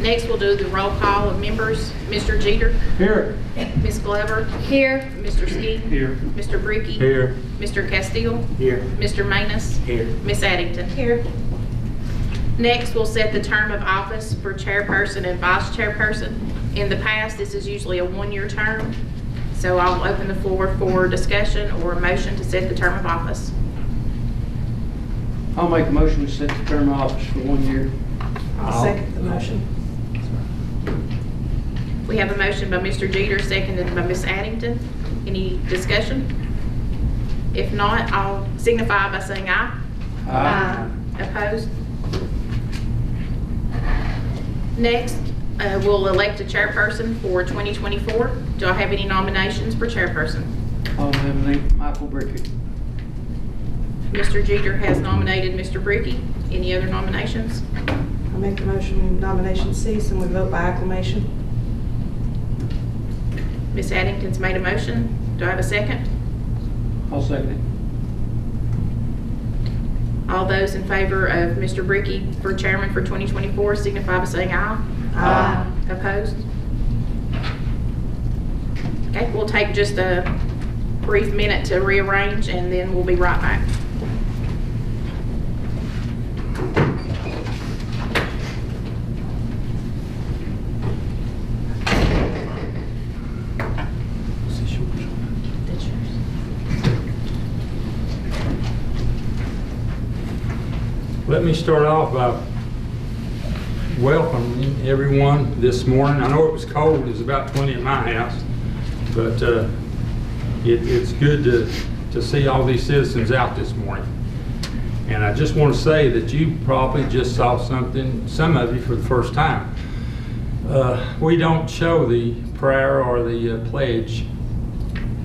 Next, we'll do the roll call of members. Mr. Jeter. Here. Ms. Glover. Here. Mr. Ski. Here. Mr. Bricky. Here. Mr. Castile. Here. Mr. Manus. Here. Ms. Addington. Here. Next, we'll set the term of office for chairperson and vice chairperson. In the past, this is usually a one-year term. So I'll open the floor for discussion or a motion to set the term of office. I'll make a motion to set the term of office for 1 year. I'll second the motion. We have a motion by Mr. Jeter, seconded by Ms. Addington. Any discussion? If not, I'll signify by saying aye. Aye. Opposed? Next, we'll elect a chairperson for 2024. Do I have any nominations for chairperson? I'll nominate Michael Bricky. Mr. Jeter has nominated Mr. Bricky. Any other nominations? I make the motion, nomination cease, and we vote by acclamation. Ms. Addington's made a motion. Do I have a second? I'll second it. All those in favor of Mr. Bricky for chairman for 2024 signify by saying aye. Aye. Opposed? Okay, we'll take just a brief minute to rearrange and then we'll be right back. Let me start off by welcoming everyone this morning. I know it was cold, it was about 20 at my house, but it's good to see all these citizens out this morning. And I just want to say that you probably just saw something, some of you for the first time. We don't show the prayer or the pledge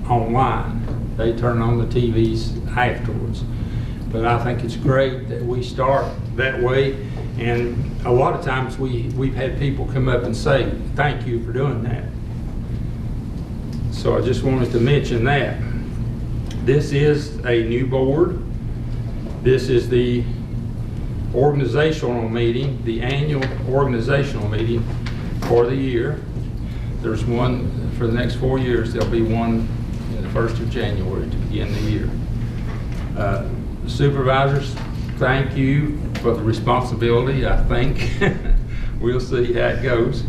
online. They turn on the TVs afterwards. But I think it's great that we start that way, and a lot of times we've had people come up and say, thank you for doing that. So I just wanted to mention that. This is a new board. This is the organizational meeting, the annual organizational meeting for the year. There's one for the next 4 years. There'll be one in the 1st of January to begin the year. Supervisors, thank you for the responsibility, I think. We'll see how it goes.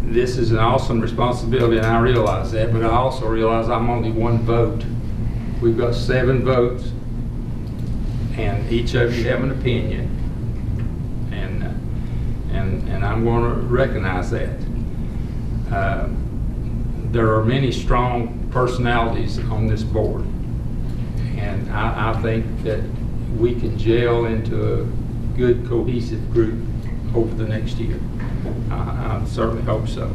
This is an awesome responsibility, and I realize that, but I also realize I'm only one vote. We've got 7 votes, and each of you have an opinion, and I'm going to recognize that. There are many strong personalities on this board. And I think that we can gel into a good, cohesive group over the next year. I certainly hope so.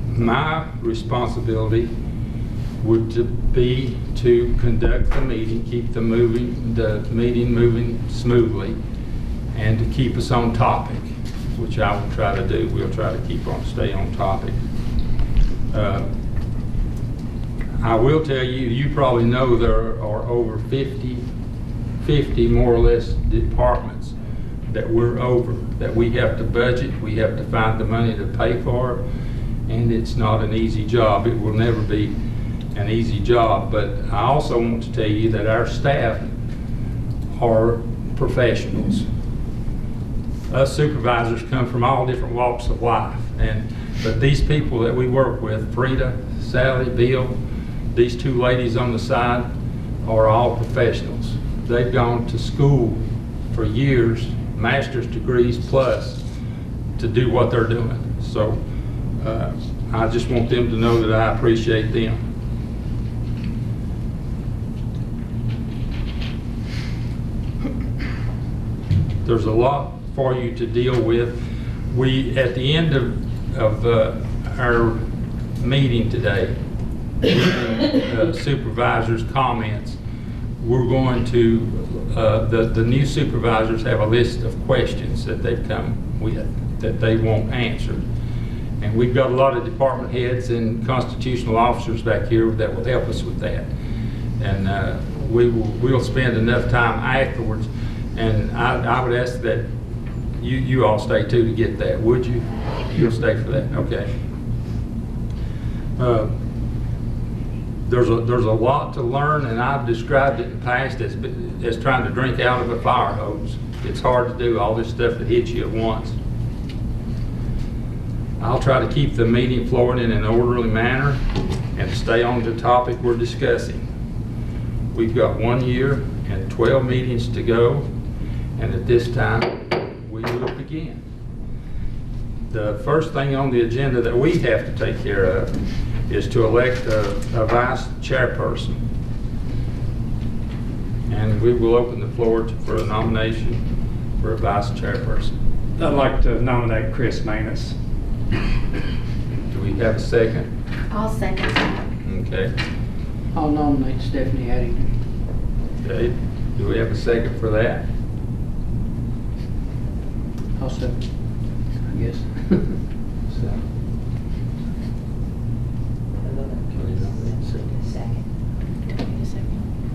My responsibility would be to conduct the meeting, keep the meeting moving smoothly, and to keep us on topic, which I will try to do. We'll try to stay on topic. I will tell you, you probably know there are over 50 more or less departments that we're over, that we have to budget, we have to find the money to pay for, and it's not an easy job. It will never be an easy job, but I also want to tell you that our staff are professionals. Us supervisors come from all different walks of life, but these people that we work with, Frida, Sally, Bill, these 2 ladies on the side, are all professionals. They've gone to school for years, master's degrees plus, to do what they're doing. So I just want them to know that I appreciate them. There's a lot for you to deal with. At the end of our meeting today, supervisors' comments, we're going to, the new supervisors have a list of questions that they've come with that they want answered. And we've got a lot of department heads and constitutional officers back here that will help us with that. And we'll spend enough time afterwards. And I would ask that you all stay too to get that, would you? You'll stay for that, okay. There's a lot to learn, and I've described it in the past as trying to drink out of a fire hose. It's hard to do all this stuff that hits you at once. I'll try to keep the meeting flowing in an orderly manner and stay on the topic we're discussing. We've got 1 year and 12 meetings to go, and at this time, we will begin. The first thing on the agenda that we have to take care of is to elect a vice chairperson. And we will open the floor for a nomination for a vice chairperson. I'd like to nominate Chris Manus. Do we have a second? I'll second that. Okay. I'll nominate Stephanie Addington. Okay. Do we have a second for that? I'll second, I guess.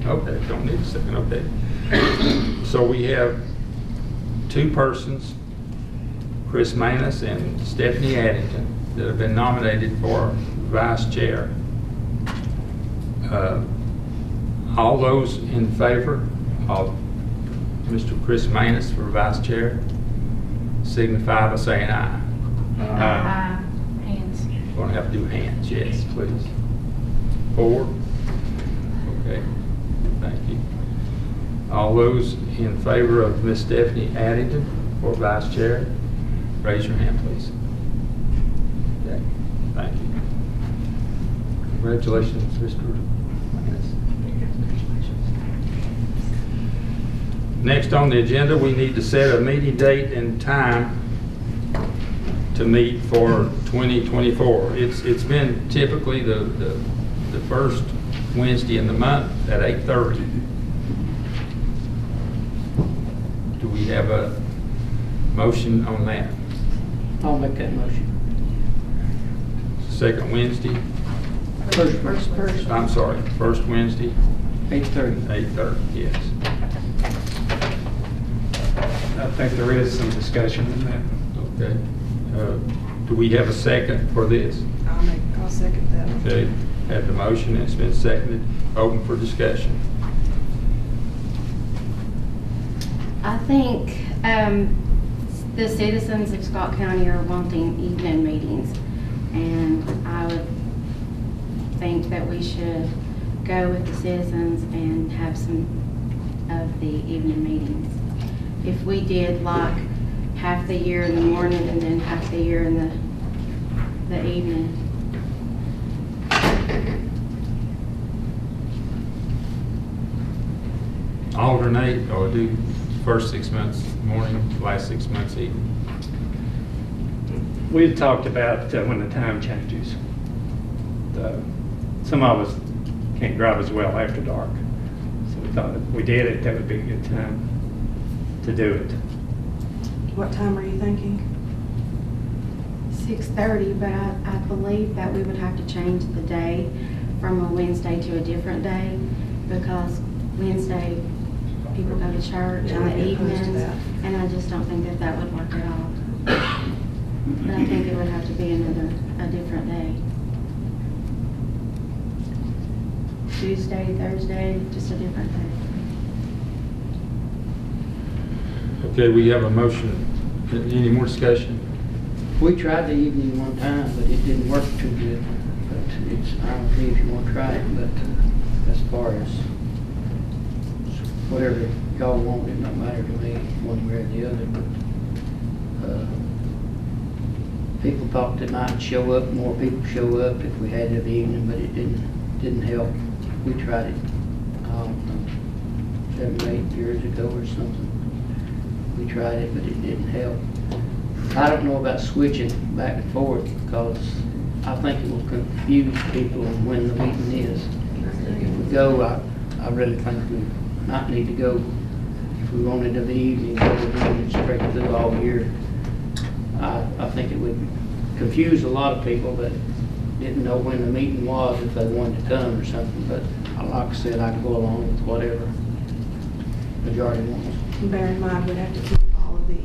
Okay, don't need a second, okay. So we have two persons, Chris Manus and Stephanie Addington, that have been nominated for vice chair. All those in favor of Mr. Chris Manus for vice chair signify by saying aye. Hands. Going to have to do hands, yes, please. 4. Okay, thank you. All those in favor of Miss Stephanie Addington for vice chair, raise your hand, please. Okay, thank you. Congratulations, Mr. Manus. Next on the agenda, we need to set a meeting date and time to meet for 2024. It's been typically the first Wednesday in the month at 8:30. Do we have a motion on that? I'll make that motion. Second Wednesday? First. I'm sorry, first Wednesday, 8:30. 8:30, yes. I think there is some discussion in that. Okay. Do we have a second for this? I'll second that. Okay, have the motion, it's been seconded, open for discussion. I think the citizens of Scott County are wanting evening meetings, and I would think that we should go with the citizens and have some of the evening meetings. If we did like half the year in the morning and then half the year in the evening. Alternate or do first 6 months morning, last 6 months evening? We had talked about when the time changes. Some of us can't drive as well after dark. So we thought if we did it, that would be a good time to do it. What time are you thinking? 6:30, but I believe that we would have to change the day from a Wednesday to a different day, because Wednesday, people go to church Yeah, in I the get opposed to evenings, that. and I just don't think that that would work at all. But I think it would have to be a different day. Tuesday, Thursday, just a different day. Okay, we have a motion. Any more discussion? We tried the evening one time, but it didn't work too good. But it's, I don't know if you want to try it, but as far as whatever y'all want, it don't matter to me, one way or the other. But people thought they might show up, more people show up if we had it in the evening, but it didn't help. We tried it, I don't know, 7 or 8 years ago or something. We tried it, but it didn't help. I don't know about switching back and forth, because I think it will confuse people on when the meeting is. If we go, I really think we might need to go. If we wanted to be evening, go to evening straight through all year. I think it would confuse a lot of people that didn't know when the meeting was, if they wanted to come or something. But like I said, I can go along with whatever. majority wants. And bear in mind, we'd have to keep all of the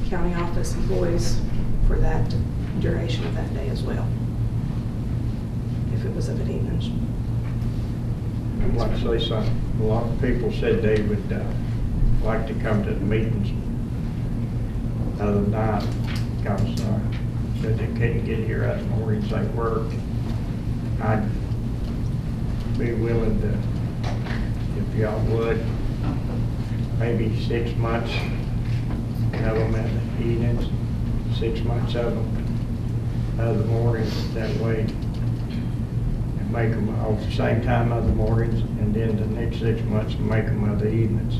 county office employees for that duration of that day as well, if it was of an evening. I'd like to say something. A lot of people said they would like to come to the meetings other than night, because said they couldn't get here at the mornings they work. I'd be willing to, if y'all would, maybe 6 months have them at the evenings, 6 months of them other mornings, that way, and make them all the same time of the mornings, and then the next 6 months make them of the evenings.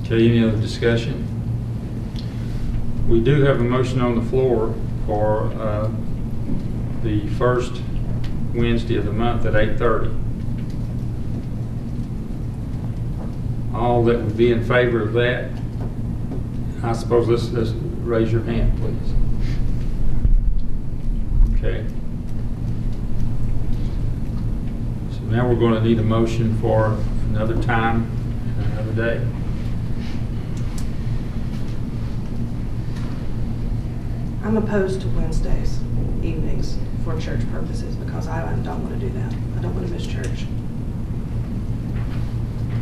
Okay, any other discussion? We do have a motion on the floor for the first Wednesday of the month at 8:30. All that would be in favor of that, I suppose let's raise your hand, please. Okay. So now we're going to need a motion for another time and another day. I'm opposed to Wednesdays evenings for church purposes because I don't want to do that. I don't want to miss church.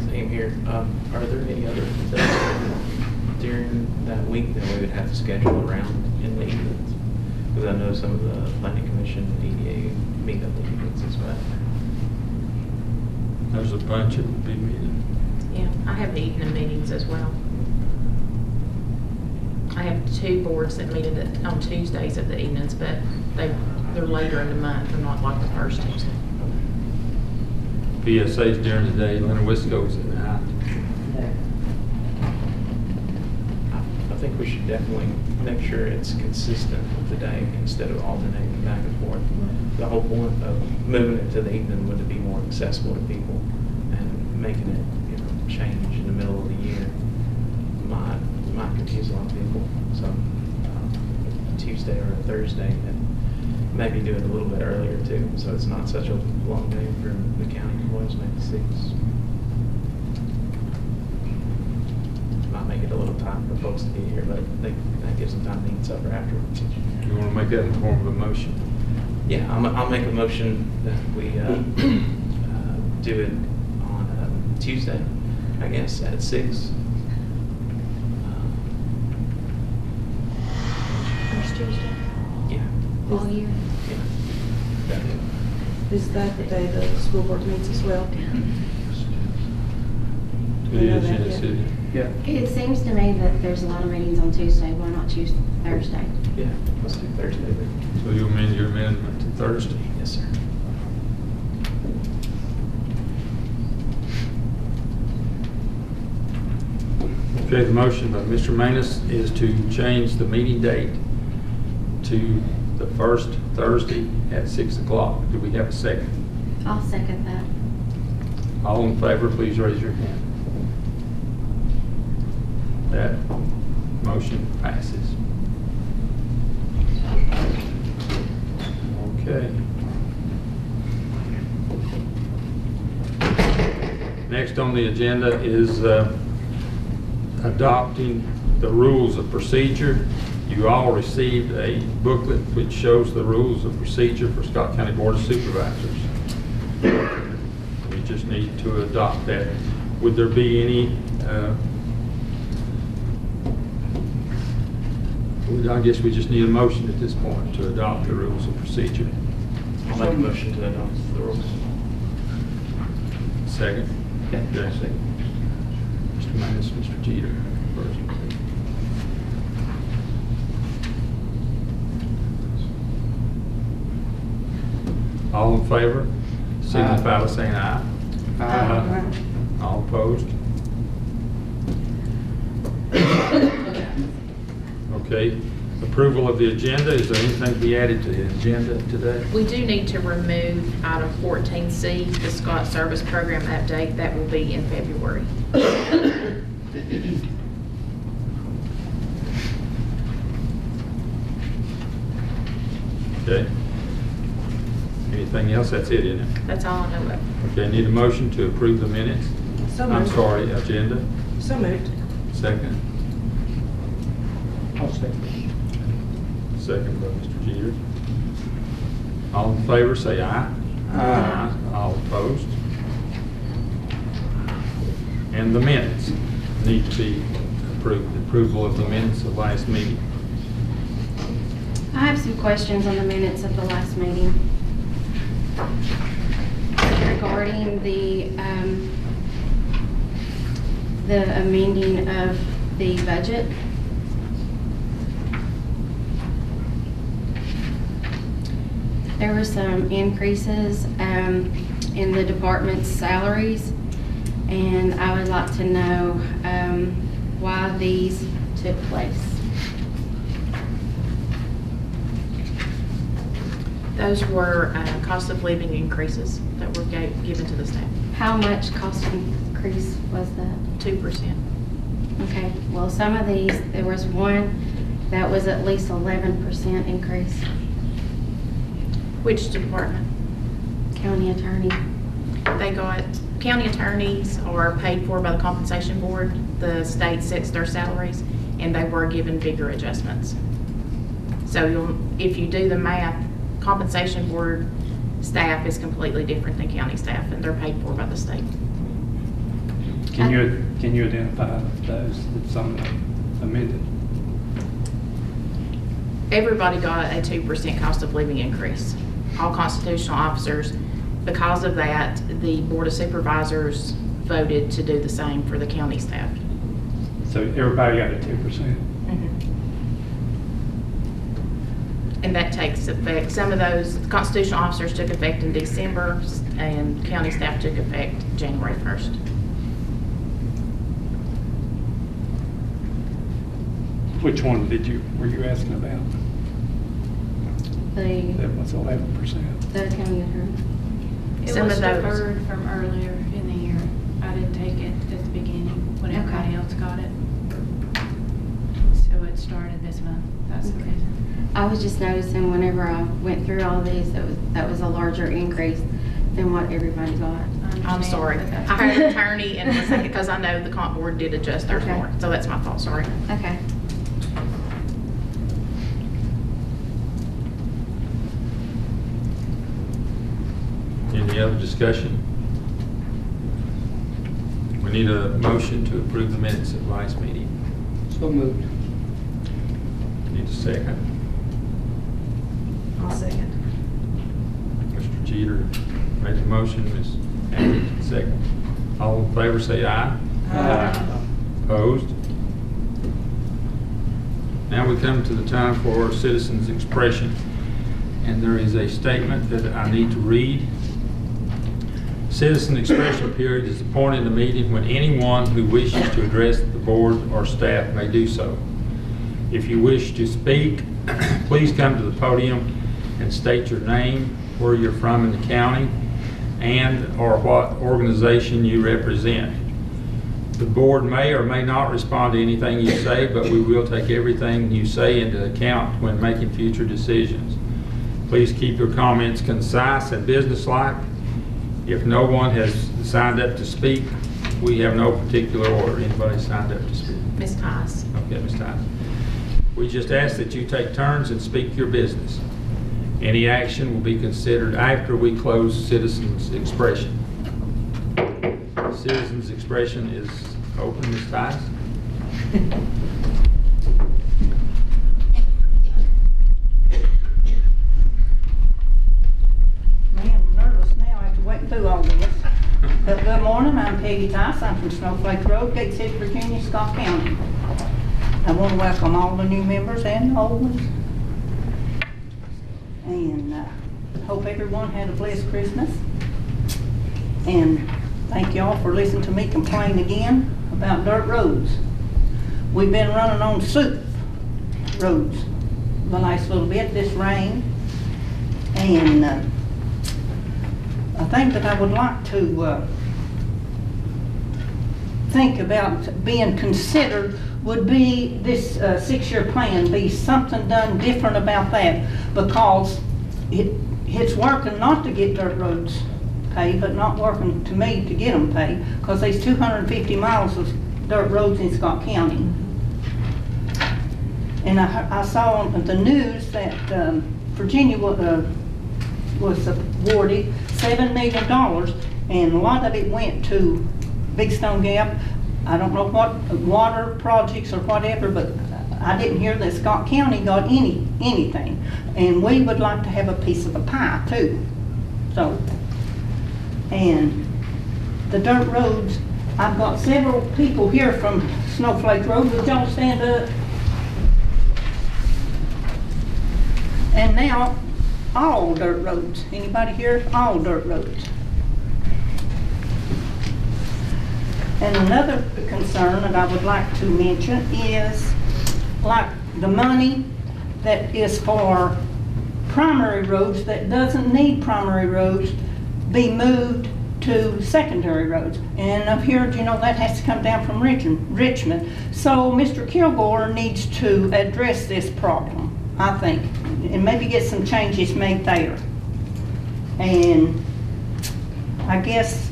Same here. Are there any other days during that week that we would have to schedule around in the evenings? Because I know some of the planning commission and EDA meet up in the evenings as well. There's a bunch that would be meeting. Yeah, I have evening meetings as well. I have 2 boards that meet on Tuesdays of the evenings, but they're later in the month. They're not like the first Tuesday. PSA's during the day, Leonard Wisco's at night. I think we should definitely make sure it's consistent with the day instead of alternating back and forth. The whole point of moving it to the evening would be more accessible to people, and making it, change in the middle of the year might confuse a lot of people. So a Tuesday or a Thursday, and maybe do it a little bit earlier too, so it's not such a long day for the county employees, maybe 6. Might make it a little time for folks to get here, but that gives them time to eat supper afterwards. You want to make that in the form of a motion? Yeah, I'll make a motion that we do it on Tuesday, I guess, at 6. First Tuesday. Yeah. All year. Yeah. That is. Is that the day the school board meets as well? It You know is that in the yet? city. Yeah. It seems to me that there's a lot of meetings on Tuesday. Why not choose Thursday? Yeah, let's do Thursday then. So you amend your amendment to Thursday. Yes, sir. Okay, the motion by Mr. Manus is to change the meeting date to the first Thursday at 6 o'clock. Do we have a second? I'll second that. All in favor, please raise your hand. That motion passes. Okay. Next on the agenda is adopting the rules of procedure. You all received a booklet which shows the rules of procedure for Scott County Board of Supervisors. We just need to adopt that. Would there be any, I guess we just need a motion at this point to adopt the rules of procedure. I'll make a motion to adopt the rules. Second? Yeah. Okay. Mr. Manus, Mr. Jeter first. All in favor, signify by saying aye. Aye. All opposed? Okay, approval of the agenda. Is there anything to be added to the agenda today? We do need to remove item 14C, the Scott Service Program update. That will be in February. Okay. Anything Anything else? That's it, isn't it? That's all I know of. Okay, need a motion to approve the minutes? So I'm moved. sorry, agenda. So moved. Second. I'll second. Second by Mr. Jeter. All in favor, say aye. Aye. All opposed? And the minutes need to be approved. Approval of the minutes of last meeting. I have some questions on the minutes of the last meeting regarding the amending of the budget. There were some increases in the department's salaries, and I would like to know why these took place. Those were cost of living increases that were given to the staff, How much cost increase was that? 2%. Okay, well, some of these, there was one that was at least 11% increase. Which department? County attorney. They got, county attorneys are paid for by the compensation board. The state sets their salaries, and they were given bigger adjustments. So if you do the math, compensation board staff is completely different than county staff, and they're paid for by the state. Can you identify those that some amended? Everybody got a 2% cost of living increase. All constitutional officers. Because of that, the Board of Supervisors voted to do the same for the county staff. So everybody got a 2%? And that takes effect. Some of those constitutional officers took effect in December, and county staff took effect January 1st. Which one were you asking about? That The was 11%. county attorney. It Some was of those. deferred from earlier in the year. I didn't take it at the beginning when everybody Okay. else got it. So it started this month. That's the Okay. reason. I was just noticing whenever I went through all these, that was a larger increase than what everybody got. I I'm understand, sorry. but that's- I hired an attorney and was thinking, because I know the comp board did adjust theirs Okay. more. So that's my fault, sorry. Okay. Any other discussion? We need a motion to approve the minutes of last meeting. So moved. Need a second. I'll second. Mr. Jeter made the motion, Ms. Atkins second. All in favor, say aye. Opposed? Now we come to the time for citizens' expression. And there is a statement that I need to read. Citizen expression period is the point in the meeting when anyone who wishes to address the board or staff may do so. If you wish to speak, please come to the podium and state your name, where you're from in the county, and or what organization you represent. The board may or may not respond to anything you say, but we will take everything you say into account when making future decisions. Please keep your comments concise and businesslike. If no one has signed up to speak, we have no particular order. Anybody signed up to speak? Ms. Tice. Okay, Ms. Tyson. We just ask that you take turns and speak your business. Any action will be considered after we close citizens' expression. Citizens' expression is open, Ms. Tyson. Man, I'm nervous now after waiting through all this. But good morning, I'm Peggy Tice, I'm from Snowflake Road, Gateshead, Virginia, Scott County. I want to welcome all the new members and the old ones. And hope everyone had a blessed Christmas. And thank y'all for listening to me complain again about dirt roads. We've been running on soup roads the last little bit, this rain. And a thing that I would like to think about being considered would be this 6-year plan, be something done different about that, because it's working not to get dirt roads paved, but not working to me to get them paved, because there's 250 miles of dirt roads in Scott County. And I saw on the news that Virginia was awarded $7 million, and a lot of it went to Big Stone Gap. I don't know what water projects or whatever, but I didn't hear that Scott County got anything. And we would like to have a piece of the pie too. So, and the dirt roads, I've got several people here from Snowflake Road. Would y'all stand up? And now, all dirt roads. Anybody here? All dirt roads. And another concern that I would like to mention is like the money that is for primary roads that doesn't need primary roads be moved to secondary roads. And I've heard, you know, that has to come down from Richmond. So Mr. Kilgore needs to address this problem, I think, and maybe get some changes made there. And I guess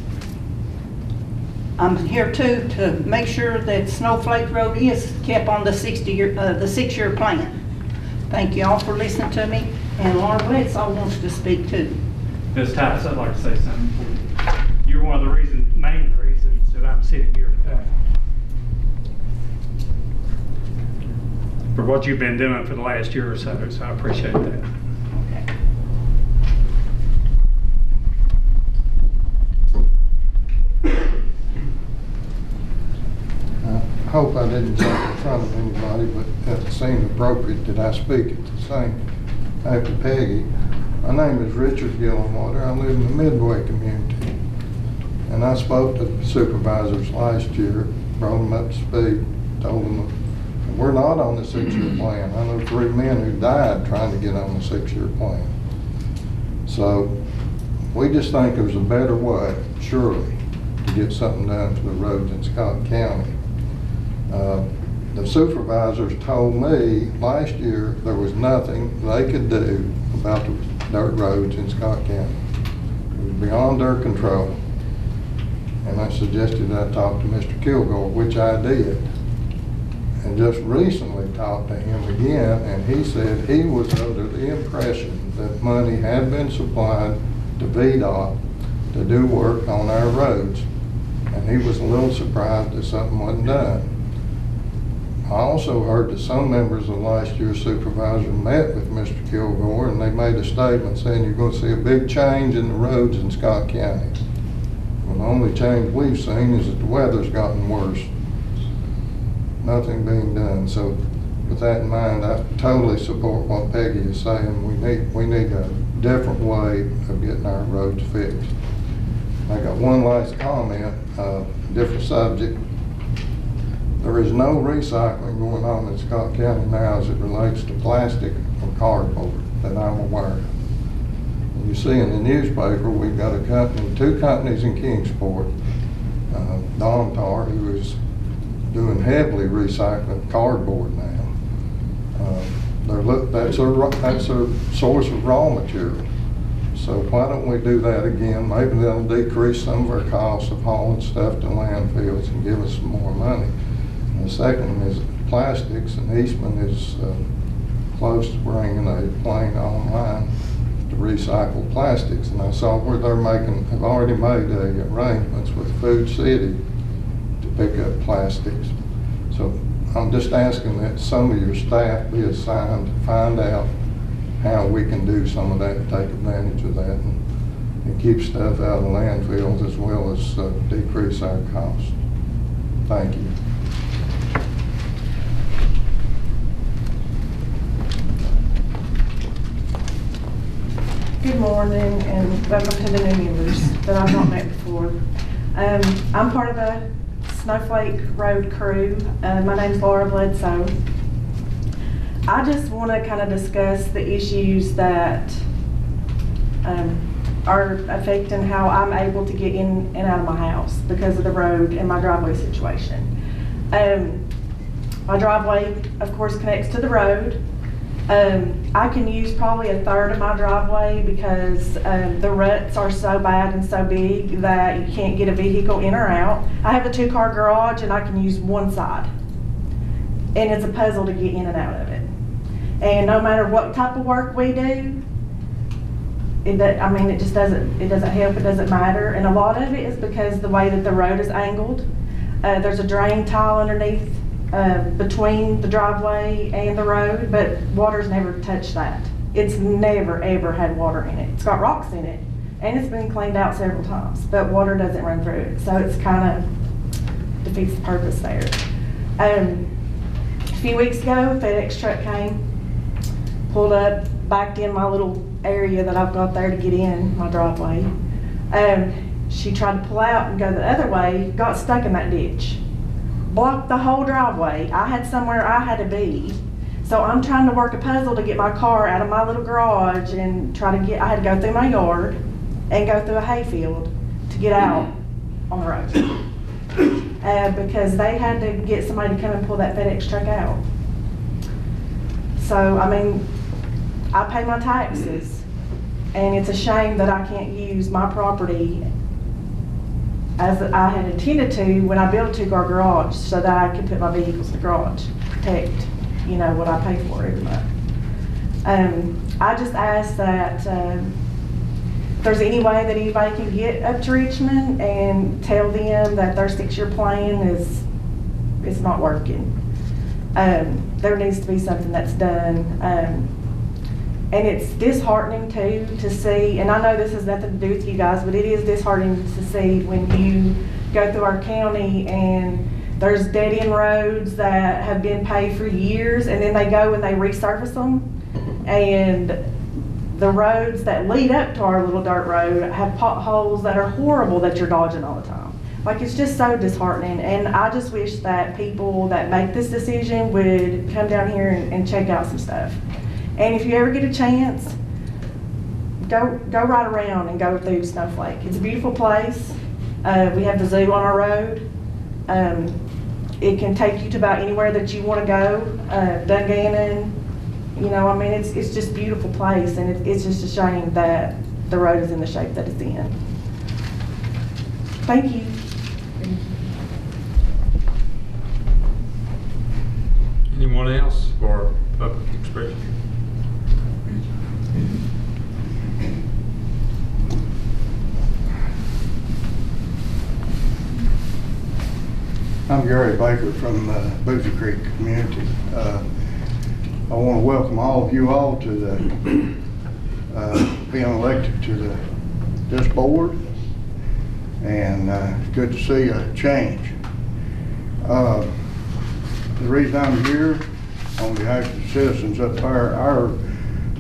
I'm here too to make sure that Snowflake Road is kept on the 6-year plan. Thank you all for listening to me, and Laura Bledsoe wants to speak too. Ms. Titus, I'd like to say something for you. You're one of the main reasons that I'm sitting here today. For what you've been doing for the last year or so I appreciate that. Okay. I hope I didn't jump in front of anybody, but it seemed appropriate that I speak at the same after Peggy. My name is Richard Gillenwater. I live in the Midway community. And I spoke to the supervisors last year, brought them up to speed, told them we're not on the 6-year plan. I know 3 men who died trying to get on the 6-year plan. So we just think there's a better way, surely, to get something done for the roads in Scott County. The supervisors told me last year there was nothing they could do about the dirt roads in Scott County. It was beyond their control. And I suggested I talk to Mr. Kilgore, which I did. And just recently talked to him again, and he said he was under the impression that money had been supplied to VDOT to do work on our roads. And he was a little surprised that something wasn't done. I also heard that some members of last year's supervisor met with Mr. Kilgore, and they made a statement saying you're going to see a big change in the roads in Scott County. Well, the only change we've seen is that the weather's gotten worse. Nothing being done. So with that in mind, I totally support what Peggy is saying. We need a different way of getting our roads fixed. I got one last comment, different subject. There is no recycling going on in Scott County now as it relates to plastic or cardboard that I'm aware of. And you see in the newspaper, we've got a company, 2 companies in Kingsport, Domtar, who is doing heavily recycling cardboard now. That's their source of raw material. So why don't we do that again? Maybe that'll decrease some of our costs of hauling stuff to landfills and give us some more money. And the second is plastics, and Eastman is close to bringing a plane online to recycle plastics. And I saw where have already made arrangements with Food City to pick up plastics. So I'm just asking that some of your staff be assigned to find out how we can do some of that, take advantage of that, and keep stuff out of landfills as well as decrease our costs. Thank you. Good morning and welcome to the new members that I've not met before. I'm part of the Snowflake Road crew. My name's Laura Bledsoe. I just want to kind of discuss the issues that are affecting how I'm able to get in and out of my house because of the road and my driveway situation. My driveway, of course, connects to the road, I can use probably a third of my driveway because the ruts are so bad and so big that you can't get a vehicle in or out. I have a 2-car garage and I can use one side. And it's a puzzle to get in and out of it. And no matter what type of work we do, it just doesn't help, it doesn't matter. And a lot of it is because the way that the road is angled. There's a drain tile underneath between the driveway and the road, but water's never touched that. It's never ever had water in it. It's got rocks in it, and it's been cleaned out several times, but water doesn't run through it, so it's kind of defeats the purpose there. A few weeks ago, a FedEx truck came, pulled up, backed in my little area that I've got there to get in my driveway. She tried to pull out and go the other way, got stuck in that ditch. Blocked the whole driveway. I had somewhere I had to be. So I'm trying to work a puzzle to get my car out of my little garage and I had to go through my yard and go through a hayfield to get out on the road. Because they had to get somebody to come and pull that FedEx truck out. So, I pay my taxes, and it's a shame that I can't use my property as I had intended to when I built a 2-car garage, so that I could put my vehicles in the garage, protect, what I pay for every month. I just ask that if there's any way that anybody can get up to Richmond and tell them that their 6-year plan is not working. There needs to be something that's done. And it's disheartening too to see, and I know this has nothing to do with you guys, but it is disheartening to see when you go through our county and there's dead-end roads that have been paved for years, and then they go and they resurface them, and the roads that lead up to our little dirt road have potholes that are horrible that you're dodging all the time. Like, it's just so disheartening, and I just wish that people that make this decision would come down here and check out some stuff. And if you ever get a chance, go right around and go through Snowflake. It's a beautiful place. We have the zoo on our road. It can take you to about anywhere that you want to go. Dungannon, it's just a beautiful place, and it's just a shame that the road is in the shape that it's in. Thank you. Anyone else for public expression? I'm Gary Baker from Boozy Creek community. I want to welcome all of you all to the being elected to this board, and it's good to see a change. The reason I'm here on behalf of the citizens up there, our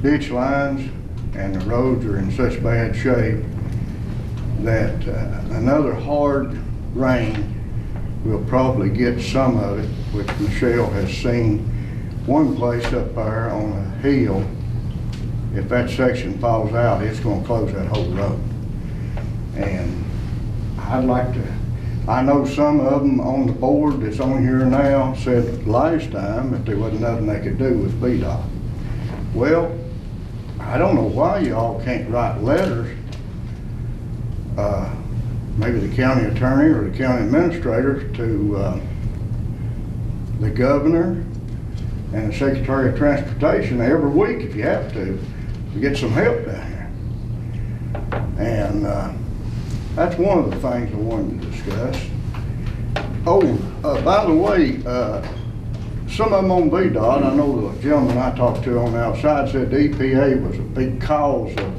ditch lines and the roads are in such bad shape that another hard rain will probably get some of it, which Michelle has seen one place up there on a hill. If that section falls out, it's going to close that whole road. And I know some of them on the board that's on here now said last time that there wasn't nothing they could do with VDOT. Well, I don't know why y'all can't write letters, maybe the county attorney or the county administrator, to the governor and the Secretary of Transportation every week if you have to get some help down here. And that's one of the things I wanted to discuss. By the way, some of them on VDOT, I know the gentleman I talked to on the outside said the EPA was a big cause of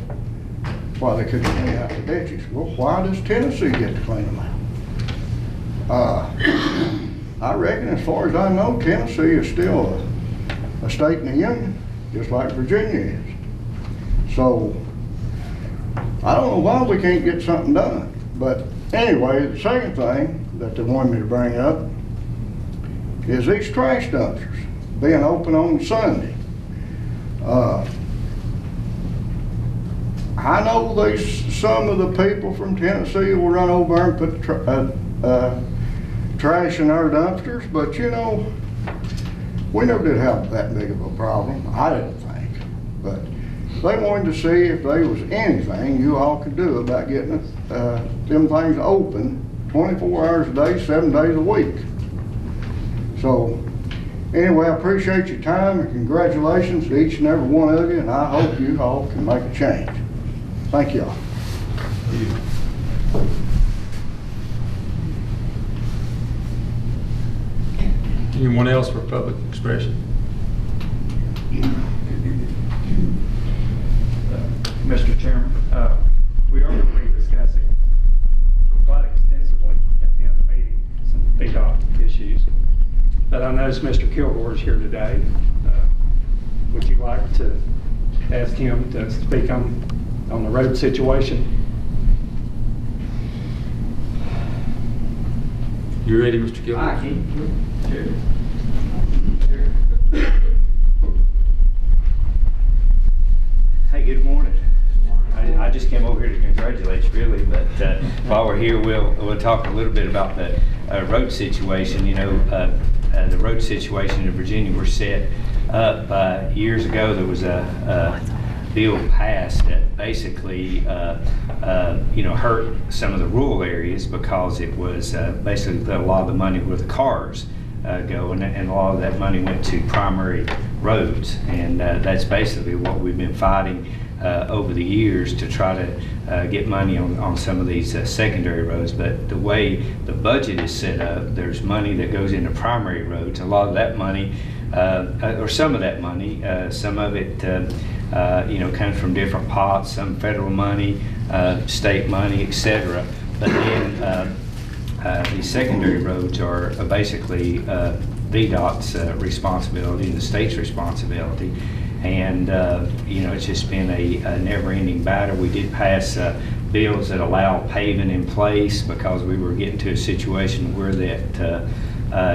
why they couldn't clean out the ditches. Well, why does Tennessee get to clean them out? I reckon, as far as I know, Tennessee is still a state in the union, just like Virginia is. So, I don't know why we can't get something done. But anyway, the second thing that they wanted me to bring up is these trash dumpsters being open on Sunday. I know some of the people from Tennessee will run over and put trash in our dumpsters, but we never did have that big of a problem. I didn't But they wanted to see if there was anything you all could do about getting them things open 24 hours a day, 7 days a week. So anyway, I appreciate your time and congratulations to each and every one of you, and I hope you all can make a change. Thank y'all. Anyone else for public expression? Mr. Chairman, we are going to be discussing quite extensively at the end of the meeting some VDOT issues. But I notice Mr. Kilgore is here today. Would you like to ask him to speak on the road situation? You ready, Mr. Gilbert? Hi, Keith. Sure. Hey, good morning. I just came over here to congratulate you, really, but while we're here, we'll talk a little bit about the road situation. You know, the road situation in Virginia were set up years ago. There was a bill passed that basically, you know, hurt some of the rural areas because it was basically put a lot of the money where the cars go, and a lot of that money went to primary roads, and that's basically what we've been fighting over the years to try to get money on some of these secondary roads. But the way the budget is set up, there's money that goes into primary roads. A lot of that money, or some of that money, some of it, you know, comes from different pots, some federal money, state money, etc. But then these secondary roads are basically VDOT's responsibility and the state's responsibility. And, you know, it's just been a never-ending battle. We did pass bills that allow paving in place because we were getting to a situation where that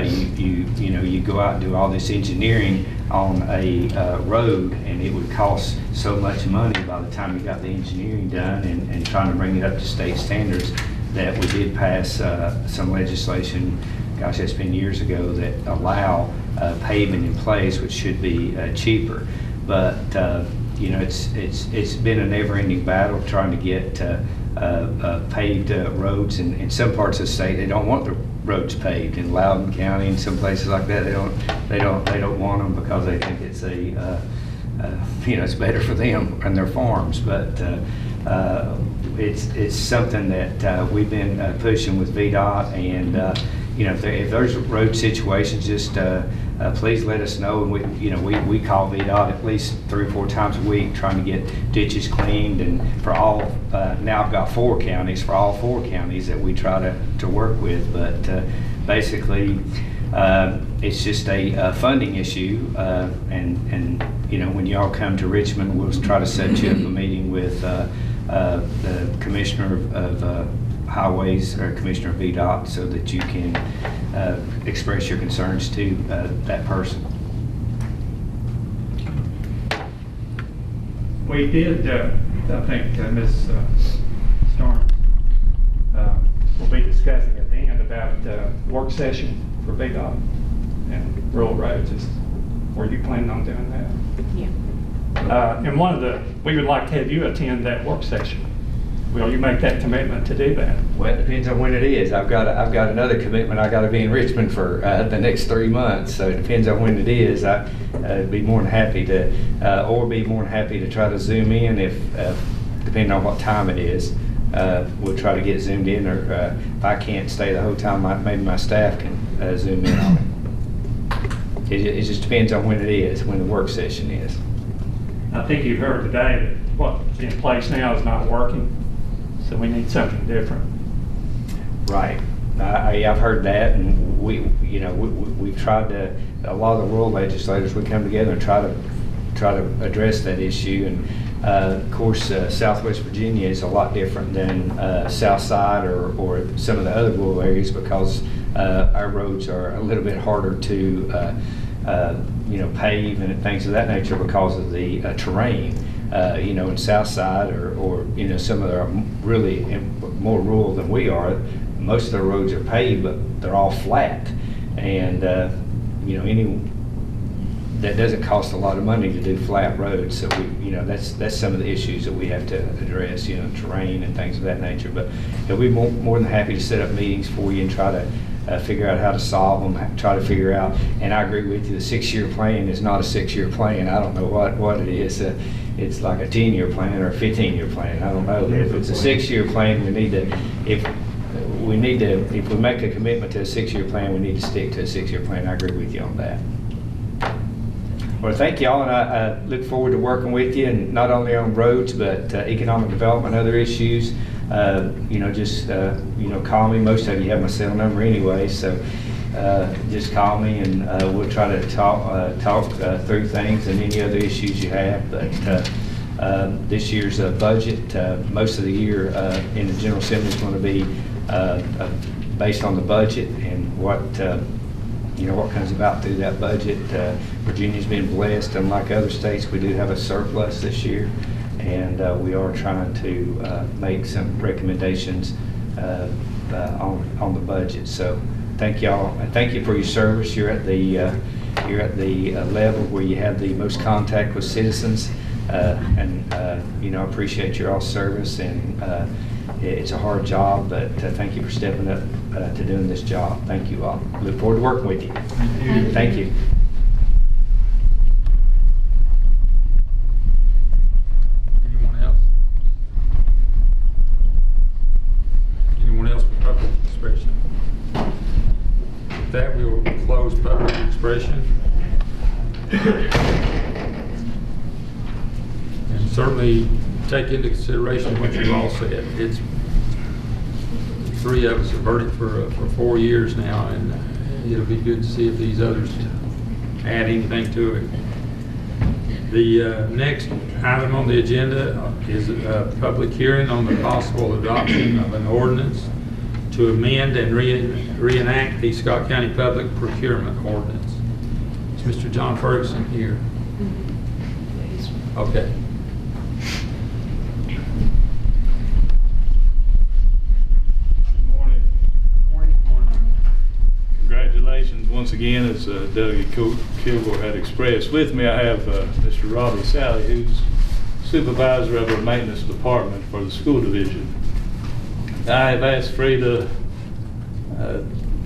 you know, you go out and do all this engineering on a road, and it would cost so much money by the time you got the engineering done and trying to bring it up to state standards, that we did pass some legislation, gosh, that's been years ago, that allow paving in place, which should be cheaper. But you know, it's been a never-ending battle trying to get paved roads. In some parts of the state, they don't want the roads paved. In Loudoun County and some places like that, they don't want them because they think it's you know, it's better for them and their farms. But it's something that we've been pushing with VDOT, and you know, if there's road situations, just please let us know. And we call VDOT at least 3 or 4 times a week trying to get ditches cleaned. And for all, now I've got 4 counties, for all 4 counties that we try to work with. But basically, it's just a funding issue. And you know, when y'all come to Richmond, we'll try to set you up a meeting with the Commissioner of Highways, or Commissioner of VDOT, so that you can express your concerns to that person. We did, I think Ms. Storm will be discussing at the end about work session for VDOT and rural roads. Were you planning on doing that? Yeah. And we would like to have you attend that work session. Will you make that commitment to do that? Well, it depends on when it is. I've got another commitment. I got to be in Richmond for the next 3 months, so it depends on when it is. I'd be more than happy to, or be more than happy to try to Zoom in if, depending on what time it is. We'll try to get zoomed in, or if I can't stay the whole time, maybe my staff can zoom in on it. It just depends on when it is, when the work session is. I think you've heard today that what's in place now is not working. So we need something different. Right. I've heard that, and we've tried to. A lot of the rural legislators, we come together and try to address that issue. And of course, Southwest Virginia is a lot different than South Side or some of the other rural areas, because our roads are a little bit harder to pave and things of that nature because of the terrain. In South Side or some of the really more rural than we are, most of their roads are paved, but they're all flat. And any that doesn't cost a lot of money to do flat roads. So that's some of the issues that we have to address, terrain and things of that nature. But we're more than happy to set up meetings for you and try to figure out how to solve them, try to figure out. And I agree with you, the 6-year plan is not a 6-year plan. I don't know what it is. It's like a 10-year plan or a 15-year plan. I don't know. But if it's a 6-year plan, if we make a commitment to a 6-year plan, we need to stick to a 6-year plan. I agree with you on that. Well, thank y'all, and I look forward to working with you, and not only on roads, but economic development, other issues. Call me. Most of you have my cell number anyway, so just call me, and we'll try to talk through things and any other issues you have. But this year's budget, most of the year in the General Assembly is going to be based on the budget and what comes about through that budget. Virginia's been blessed. Unlike other states, we do have a surplus this year, and we are trying to make some recommendations on the budget. So thank y'all, and thank you for your service. You're at the level where you have the most contact with citizens, and I appreciate your all service, and it's a hard job, but thank you for stepping up to doing this job. Thank you all. Look forward to working with you. Thank you. Anyone else? Anyone else with public expression? With that, we will close public expression. And certainly take into consideration what you've all said. It's 3 of us have heard it for 4 years now, and it'll be good to see if these others add anything to it. The next item on the agenda is a public hearing on the possible adoption of an ordinance to amend and reenact the Scott County Public Procurement Ordinance. Is Mr. John Ferguson here? Okay. Congratulations once again, as Delegate Kilgore had expressed. With me I have Mr. Robbie Sally, who's supervisor of our maintenance department for the school division. I have asked Frida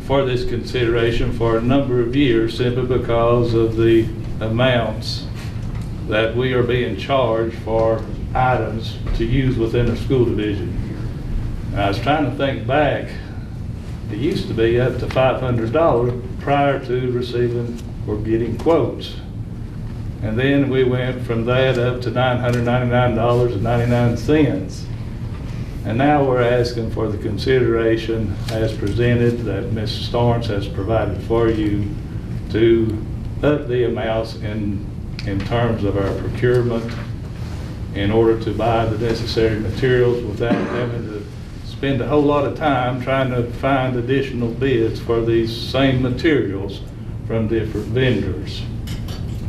for this consideration for a number of years, simply because of the amounts that we are being charged for items to use within the school division. And I was trying to think back. It used to be up to $500 prior to receiving or getting quotes. And then we went from that up to $999.99. And now we're asking for the consideration as presented that Ms. Starnes has provided for you to up the amounts in terms of our procurement in order to buy the necessary materials without having to spend a whole lot of time trying to find additional bids for these same materials from different vendors.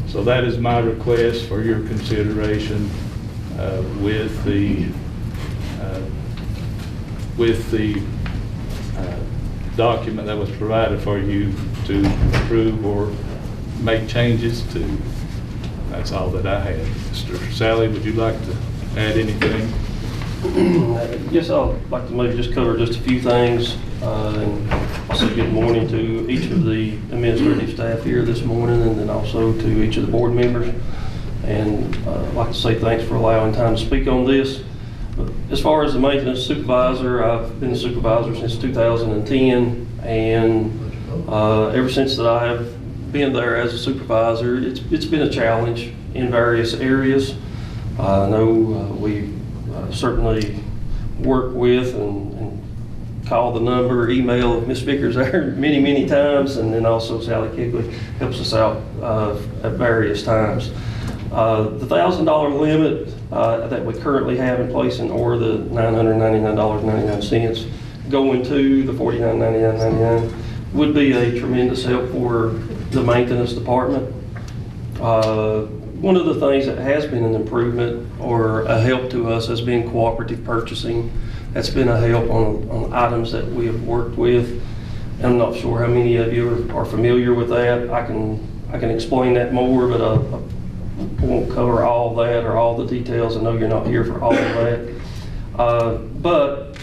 So that is my request for your consideration with the document that was provided for you to approve or make changes to. That's all that I had. Mr. Sally, would you like to add anything? Yes, I'd like to maybe just cover just a few things, and also good morning to each of the administrative staff here this morning, and then also to each of the board members. And I'd like to say thanks for allowing time to speak on this. But as far as the maintenance supervisor, I've been a supervisor since 2010, and ever since that I have been there as a supervisor, it's been a challenge in various areas. I know we certainly work with and call the number, email Ms. Vickers there many times, and then also Sally Kigley helps us out at various times. The $1,000 limit that we currently have in place, or the $999.99 going to the $49.99.99 would be a tremendous help for the maintenance department. One of the things that has been an improvement or a help to us has been cooperative purchasing. That's been a help on items that we have worked with. I'm not sure how many of you are familiar with that. I can I can explain that more, but I won't cover all that or all the details. I know you're not here for all of that. But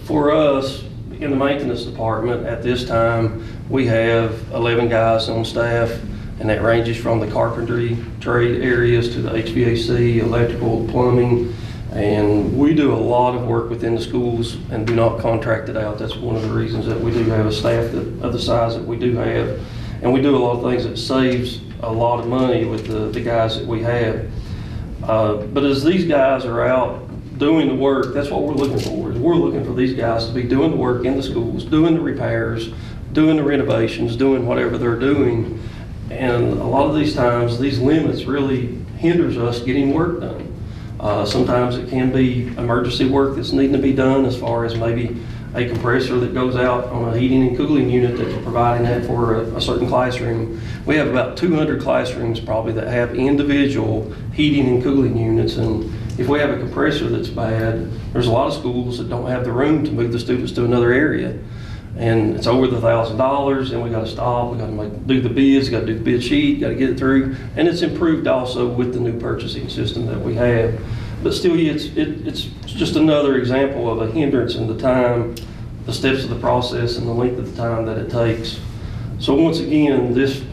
for us, in the maintenance department at this time, we have 11 guys on staff, and that ranges from the carpentry trade areas to the HVAC, electrical, plumbing, and we do a lot of work within the schools and do not contract it out. That's one of the reasons that we do have a staff of the size that we do have, and we do a lot of things that saves a lot of money with the guys that we have. But as these guys are out doing the work, that's what we're looking for. Is we're looking for these guys to be doing the work in the schools, doing the repairs, doing the renovations, doing whatever they're doing. And a lot of these times, these limits really hinders us getting work done. Sometimes it can be emergency work that's needing to be done, as far as maybe a compressor that goes out on a heating and cooling unit that you're providing that for a certain classroom. We have about 200 classrooms probably that have individual heating and cooling units, and if we have a compressor that's bad, there's a lot of schools that don't have the room to move the students to another area. And it's over the $1,000, and we got to stop, we got to do the bids, got to do the bid sheet, got to get it through. And it's improved also with the new purchasing system that we have. But still, it's just another example of a hindrance in the time, the steps of the process, and the length of the time that it takes. So once again, if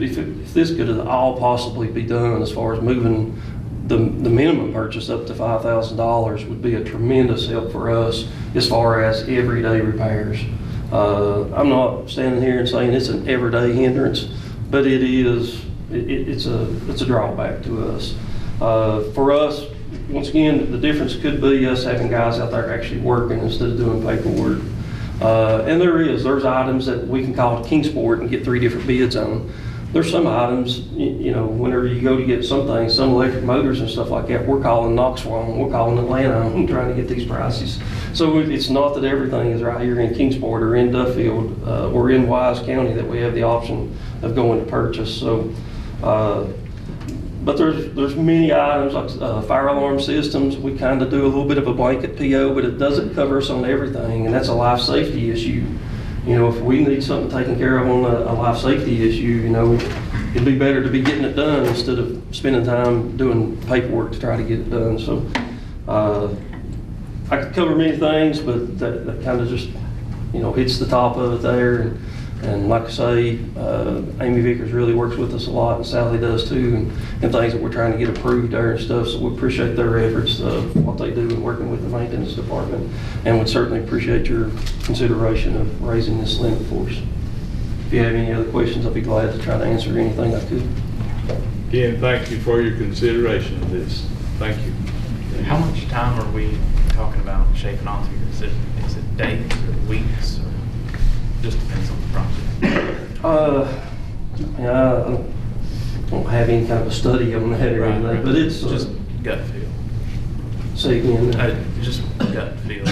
this could all possibly be done as far as moving the minimum purchase up to $5,000 would be a tremendous help for us as far as everyday repairs. I'm not standing here and saying it's an everyday hindrance, but it is. It's a drawback to us. For us, once again, the difference could be us having guys out there actually working instead of doing paperwork. And there's items that we can call to Kingsport and get 3 different bids on. There's some items, whenever you go to get some things, some electric motors and stuff like that, we're calling Knoxville on, we're calling Atlanta on, trying to get these prices. So it's not that everything is right here in Kingsport or in Duffield or in Wise County that we have the option of going to purchase. So, but there's many items like fire alarm systems. We kind of do a little bit of a blanket PO, but it doesn't cover us on everything, and that's a life safety issue. If we need something taken care of on a life safety issue, it'd be better to be getting it done instead of spending time doing paperwork to try to get it done. So I could cover many things, but that kind of just, hits the top of it there. And like I say, Amy Vickers really works with us a lot, and Sally does too, and things that we're trying to get approved there and stuff. So we appreciate their efforts, what they do in working with the maintenance department, and would certainly appreciate your consideration of raising this limit for us. If you have any other questions, I'll be glad to try to answer anything I could. Again, thank you for your consideration of this. Thank you. How much time are we talking about shaping off here? Is it days or weeks, or just depends on the project? I don't have any kind of a study on that or anything, but it's just gut feel. Say again. Just gut feel.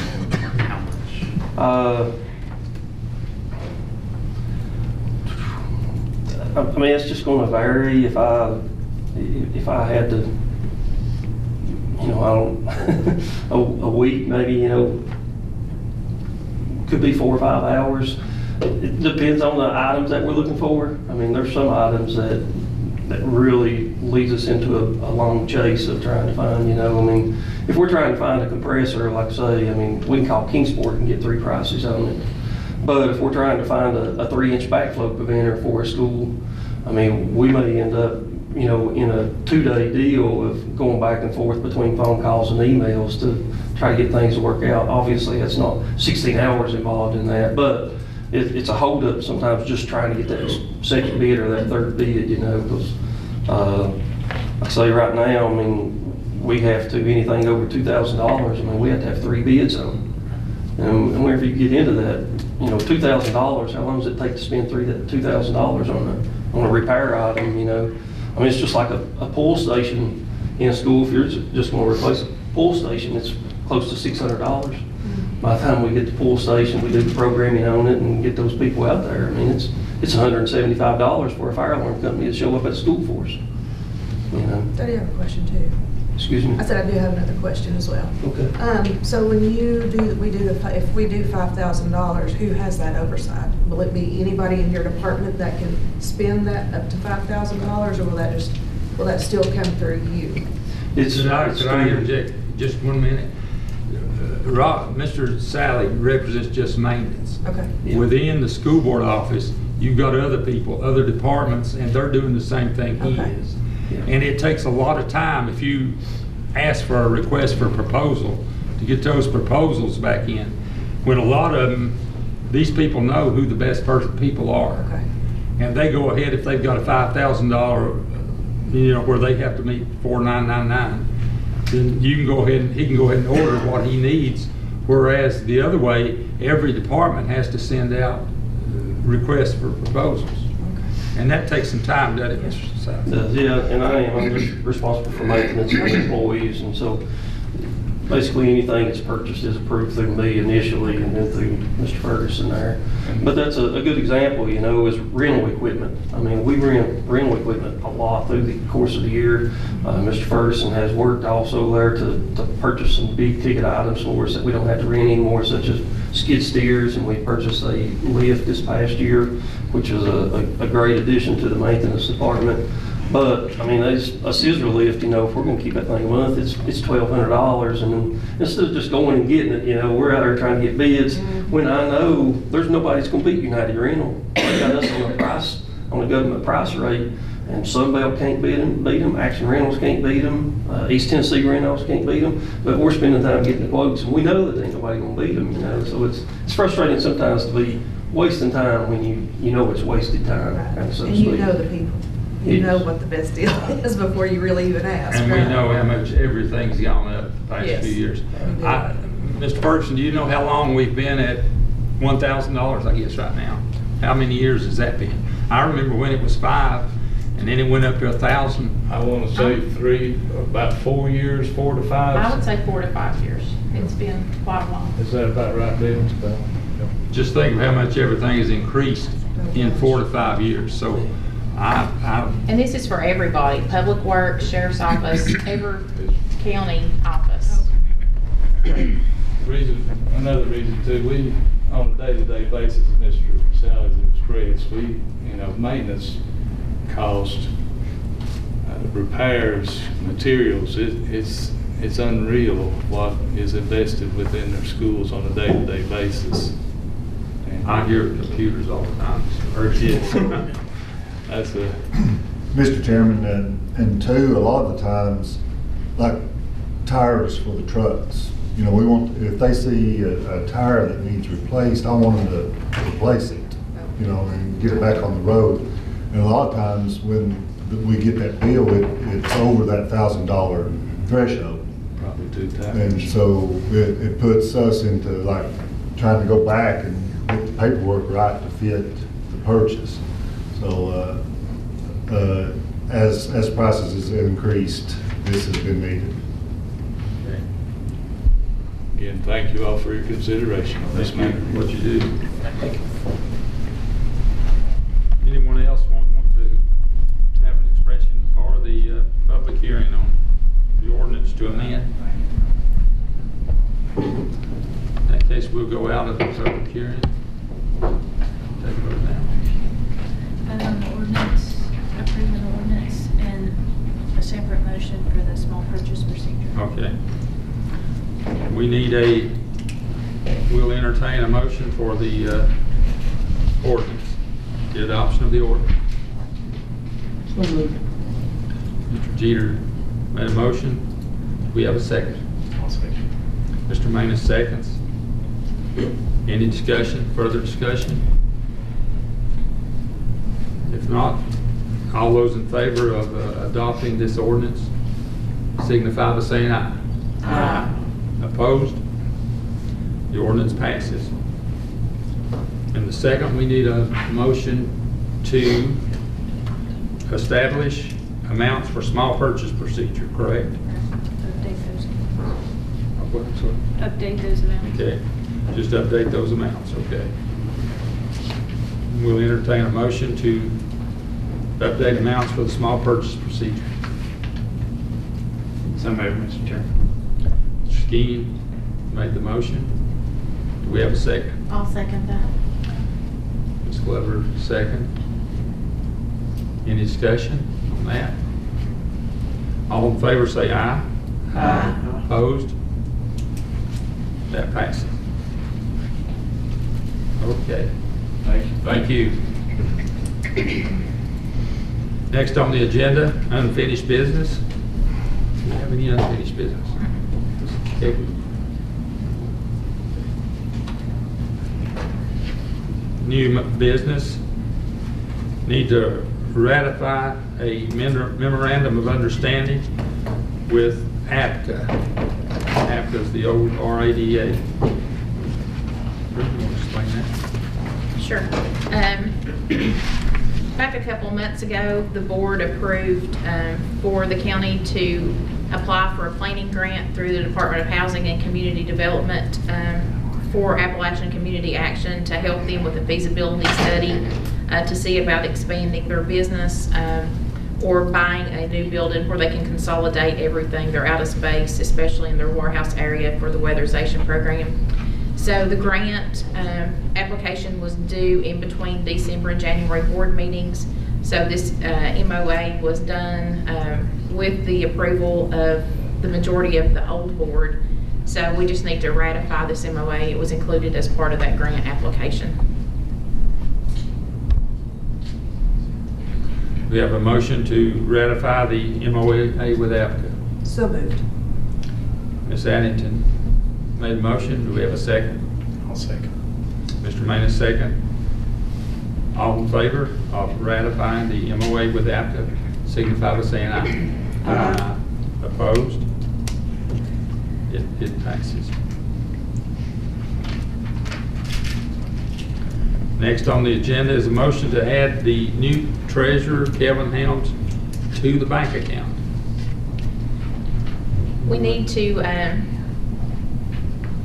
How much? It's just going to vary. If I had to, a week maybe, could be 4 or 5 hours. It depends on the items that we're looking for. There's some items that really leads us into a long chase of trying to find, if we're trying to find a compressor, like I say, we can call Kingsport and get 3 prices on it. But if we're trying to find a 3-inch backflow preventer for a school, we may end up, in a 2-day deal of going back and forth between phone calls and emails to try to get things to work out. Obviously, it's not 16 hours involved in that, but it's a holdup sometimes just trying to get that second bid or that third bid, because like I say right now, we have to, anything over $2,000, we have to have 3 bids on. And whenever you get into that, $2,000, how long does it take to spend $2,000 on a repair item, it's just like a pull station in a school. If you're just going to replace a pull station, it's close to $600. By the time we get the pull station, we do the programming on it and get those people out there. It's $175 for a fire alarm company to show up at school for us. I do have a question too. Excuse me? I said I do have another question as well. Okay. So when you do, if we do $5,000, who has that oversight? Will it be anybody in your department that can spend that up to $5,000, or will that still come through you? Could I interject just 1 minute? Mr. Sally represents just maintenance. Okay. Yeah. Within the school board office, you've got other people, other departments, and they're doing the same thing he Okay. is. Yeah. And it takes a lot of time if you ask for a request for proposal to get those proposals back in. When a lot of them, these people know who the best people are. Okay. And they go ahead, if they've got a $5,000, where they have to meet 4,999, then you can go ahead and he can go ahead and order what he needs. Whereas the other way, every department has to send out requests for proposals. And that takes some time, doesn't it, Mr. South? Yeah, and I'm just responsible for maintenance of the employees, and so basically anything that's purchased is approved through me initially and then through Mr. Ferguson there. But that's a good example, is rental equipment. I mean, we rent rental equipment a lot through the course of the year. Mr. Ferguson has worked also there to purchase some big ticket items for us that we don't have to rent anymore, such as skid steers, and we purchased a lift this past year, which is a great addition to the maintenance department. But, I mean, a scissor lift, if we're gonna keep that thing a month, it's $1,200, and instead of just going and getting it, we're out there trying to get bids, when I know there's nobody that's gonna beat United Rental. They got us on the government price rate, and Sunbelt can't beat them, Action Rentals can't beat them, East Tennessee Rentals can't beat them, but we're spending time getting the quotes, and we know that ain't nobody gonna beat them, so it's frustrating sometimes to be wasting time when you know it's wasted time, so to And speak. you know the people. You know what the best deal is before you really even ask. And we right? know how much everything's gone up the past Yes. few years. We do. Mr. Ferguson, do you know how long we've been at $1,000, I guess, right now? How many years has that been? I remember when it was 5, and then it went up to 1,000. I want to say about 4 years, 4 to 5. I would say 4 to 5 years. It's been quite a while. Is that about right, Bill? Just think of how much everything has increased in 4 to 5 years. So And this is for everybody, Public Works, Sheriff's Office, every county office. Another reason too, we, on a day-to-day basis, as Mr. Sally's expressed, maintenance cost, repairs, materials, it's unreal what is invested within their schools on a day-to-day basis. I hear computers all the time. That's a... Mr. Chairman, and two, a lot of the times, like tires for the trucks, we want, if they see a tire that needs replaced, I want them to replace it, and get it back on the road. And a lot of times when we get that bill, it's over that $1,000 threshold. Probably 2 times. And so it puts us into like trying to go back and get the paperwork right to fit the purchase. So as prices have increased, this has been needed. Again, thank you all for your consideration on this matter. What you do. Anyone else want to have an expression for the public hearing on the ordinance to amend? In that case, we'll go out of the public hearing. Take a vote now. Ordinance, approving the ordinance, and a separate motion for the small purchase procedure. Okay. We need we'll entertain a motion for the ordinance, the adoption of the ordinance. So moved. Mr. Jeter made a motion. Do we have a second? I'll second. Mr. Manus seconds. Any discussion, further discussion? If not, all those in favor of adopting this ordinance signify by saying aye. Aye. Opposed? The ordinance passes. And the second, we need a motion to establish amounts for small purchase procedure, correct? Update those amounts. Okay, just update those amounts, okay. We'll entertain a motion to update amounts for the small purchase procedure. So moved, Mr. Chairman. Mr. Skeen made the motion. Do we have a second? I'll second that. Ms. Glover, second. Any discussion on that? All in favor say aye. Aye. Opposed? That passes. Okay. Thank you. Next on the agenda, unfinished business. Do we have any unfinished business? Okay. New business. Need to ratify a memorandum of understanding with APCA. APCA is the old RADA. You want to explain that? Sure. Back a couple months ago, the board approved for the county to apply for a planning grant through the Department of Housing and Community Development for Appalachian Community Action to help them with a feasibility study to see about expanding their business or buying a new building where they can consolidate everything. They're out of space, especially in their warehouse area for the weatherization program. So the grant application was due in between December and January board meetings. So this MOA was done with the approval of the majority of the old board. So we just need to ratify this MOA. It was included as part of that grant application. We have a motion to ratify the MOA with APCA. So moved. Ms. Addington made a motion. Do we have a second? I'll second. Mr. Manus, second. All in favor of ratifying the MOA with APCA, signify by saying aye. Aye. Opposed? It passes. Next on the agenda is a motion to add the new treasurer, Kevin Helms, to the bank account. We need to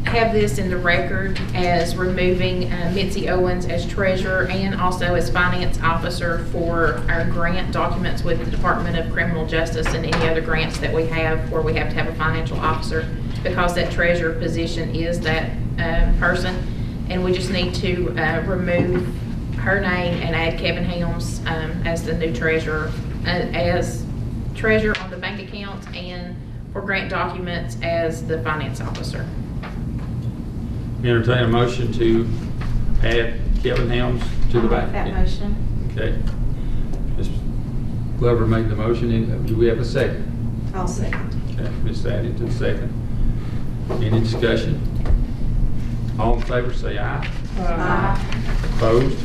have this in the record as removing Mitzi Owens as treasurer and also as finance officer for our grant documents with the Department of Criminal Justice and any other grants that we have where we have to have a financial officer, because that treasurer position is that person. And we just need to remove her name and add Kevin Helms as the new treasurer, as treasurer on the bank account and for grant documents as the finance officer. Entertain a motion to add Kevin Helms to the bank That account. motion. Okay. Ms. Glover made the motion. Do we have a second? I'll second. Okay. Ms. Addington, second. Any discussion? All in favor say aye. Aye. Opposed?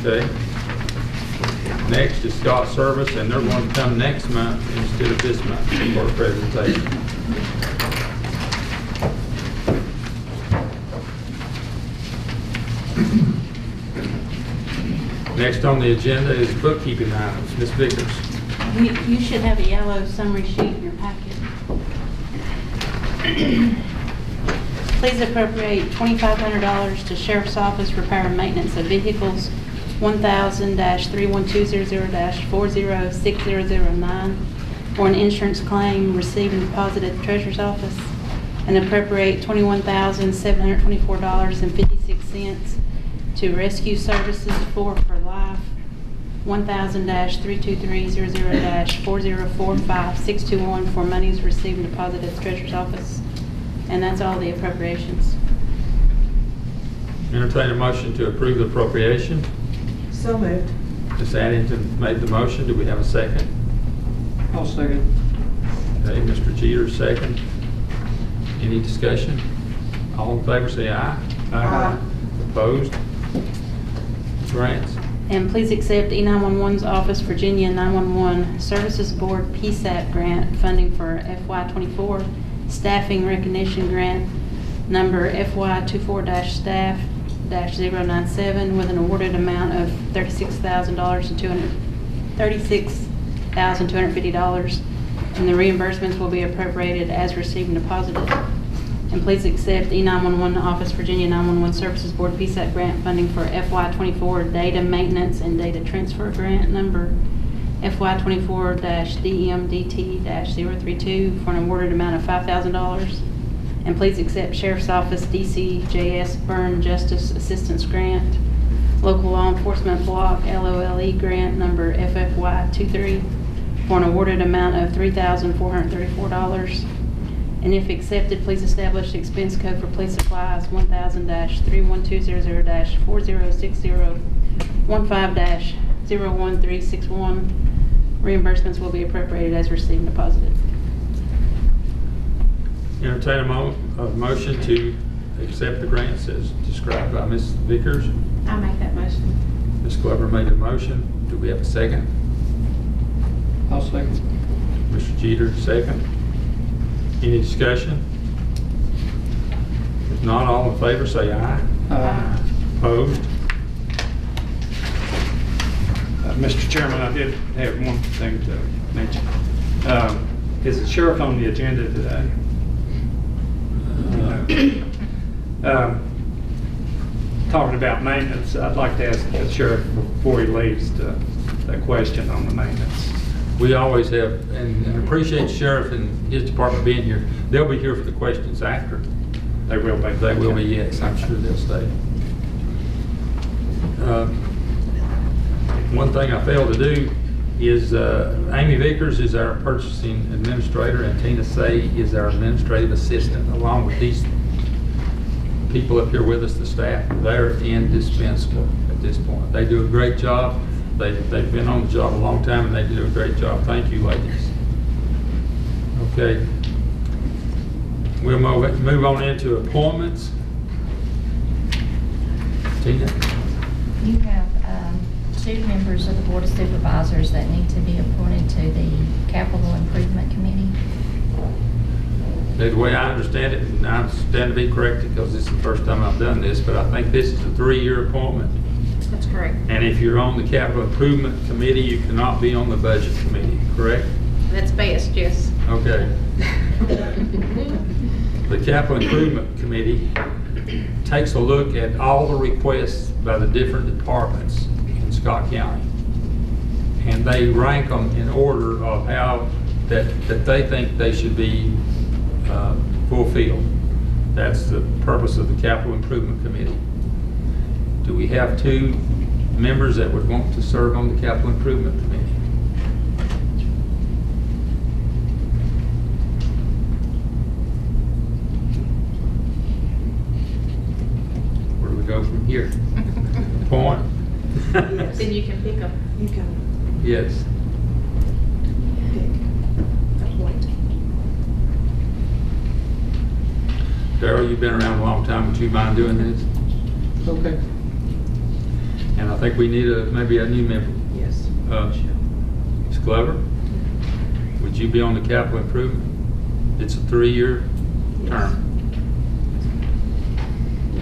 Okay. Next is Scott Service, and they're going to come next month instead of this month for a presentation. Next on the agenda is bookkeeping items. Ms. Vickers. You should have a yellow summary sheet in your packet. Please appropriate $2,500 to Sheriff's Office repair and maintenance of vehicles 1000-31200-406009 for an insurance claim received and deposited at the Treasurer's Office, and appropriate $21,724.56 to Rescue Services for Life 1000-32300-4045621 for monies received and deposited at the Treasurer's Office. And that's all the appropriations. Entertain a motion to approve the appropriation. So moved. Ms. Addington made the motion. Do we have a second? I'll second. Okay, Mr. Jeter, second. Any discussion? All in favor say aye. Aye. Opposed? Grants. And please accept E911's Office Virginia 911 Services Board PSAP grant funding for FY24 Staffing Recognition Grant number FY24-staff-097 with an awarded amount of $36,250, and the reimbursements will be appropriated as received and deposited. And please accept E911 Office Virginia 911 Services Board PSAP grant funding for FY24 Data Maintenance and Data Transfer Grant number FY24-DMDT-032 for an awarded amount of $5,000. And please accept Sheriff's Office DCJS Burn Justice Assistance Grant, Local Law Enforcement Block LOLE Grant number FFY23 for an awarded amount of $3,434. And if accepted, please establish the expense code for police supplies 1000-31200-4060 15-01361. Reimbursements will be appropriated as received and deposited. Entertain a motion to accept the grants as described by Ms. Vickers. I'll make that motion. Ms. Glover made a motion. Do we have a second? I'll second. Mr. Jeter, second. Any discussion? If not, all in favor say aye. Aye. Opposed? Mr. Chairman, I did have one thing to mention. Is the sheriff on the agenda today? Talking about maintenance, I'd like to ask the sheriff before he leaves a question on the maintenance. We always have, and appreciate the sheriff and his department being here. They'll be here for the questions after. They will be. They will be, yes. I'm sure they'll stay. One thing I failed to do is Amy Vickers is our purchasing administrator and Tina Say is our administrative assistant, along with these people up here with us, the staff. They're indispensable at this point. They do a great job. They've been on the job a long time and they do a great job. Thank you, ladies. Okay. We'll move on into appointments. Tina? You have 2 members of the Board of Supervisors that need to be appointed to the Capital Improvement Committee. The way I understand it, and I stand to be corrected because this is the first time I've done this, but I think this is a 3-year appointment. That's correct. And if you're on the Capital Improvement Committee, you cannot be on the Budget Committee, correct? That's best, yes. Okay. The Capital Improvement Committee takes a look at all the requests by the different departments in Scott County. And they rank them in order of how that they think they should be fulfilled. That's the purpose of the Capital Improvement Committee. Do we have 2 members that would want to serve on the Capital Improvement Committee? Where do we go from here? Point? Yes. Then you can pick them. You can Yes. pick a point. Darryl, you've been around a long time. Would you mind doing this? Okay. And I think we need maybe a new member. Yes. Ms. Glover, would you be on the Capital Improvement? It's a 3-year term.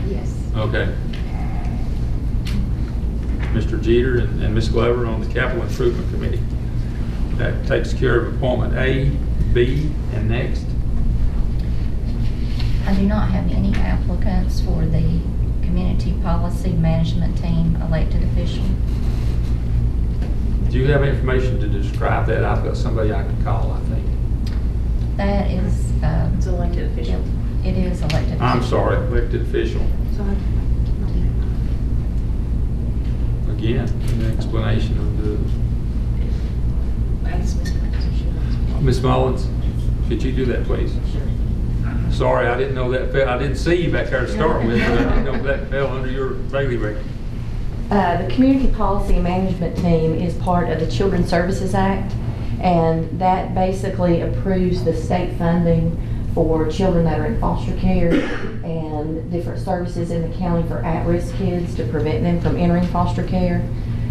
Yes. Okay. Mr. Jeter and Ms. Glover on the Capital Improvement Committee. That takes care of appointment A, B, and next. I do not have any applicants for the Community Policy Management Team elected official. Do you have information to describe that? I've got somebody I can call, I think. That is... It's elected official. It is elected official. I'm sorry, elected official. So Again, an explanation of the... Ms. Mullins, could you do that, please? Sorry, I didn't know that fell. I didn't see you back there to start with, but I didn't know that fell under your bailiwick. The Community Policy Management Team is part of the Children's Services Act, and that basically approves the state funding for children that are in foster care and different services in the county for at-risk kids to prevent them from entering foster care.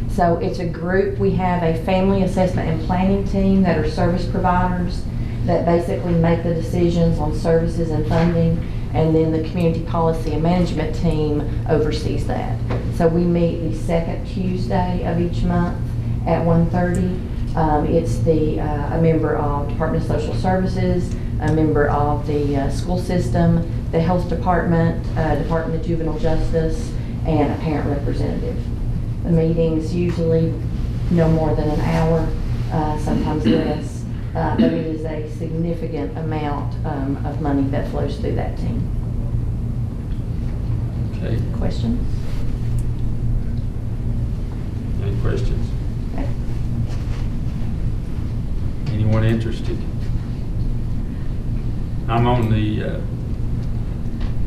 So it's a group. We have a family assessment and planning team that are service providers that basically make the decisions on services and funding, and then the Community Policy and Management team oversees that. So we meet the second Tuesday of each month at 1:30. It's a member of Department of Social Services, a member of the school system, the health department, Department of Juvenile Justice, and a parent representative. The meetings usually no more than an hour, sometimes less. But it is a significant amount of money that flows through that team. Okay. Questions? Any questions? Okay. Anyone interested? I'm on the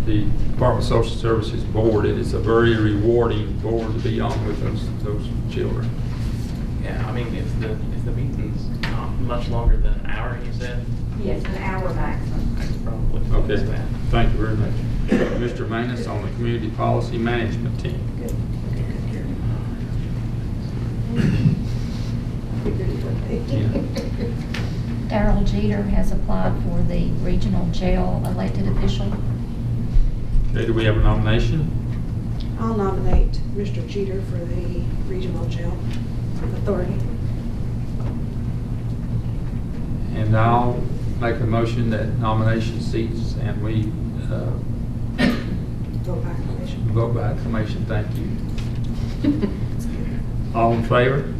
Department of Social Services board, and it's a very rewarding board to be on with those children. Yeah, I mean, if the meeting's not much longer than an hour, you said? Yes, an hour maximum. I could probably Okay, fix that. thank you very much. Mr. Manus on the Community Policy Management Team. Darrell Jeter has applied for the regional jail elected official. Okay, do we have a nomination? I'll nominate Mr. Jeter for the Regional Jail Authority. And I'll make a motion that nomination cease and we Vote by acclamation. vote by acclamation. Thank you. All in favor?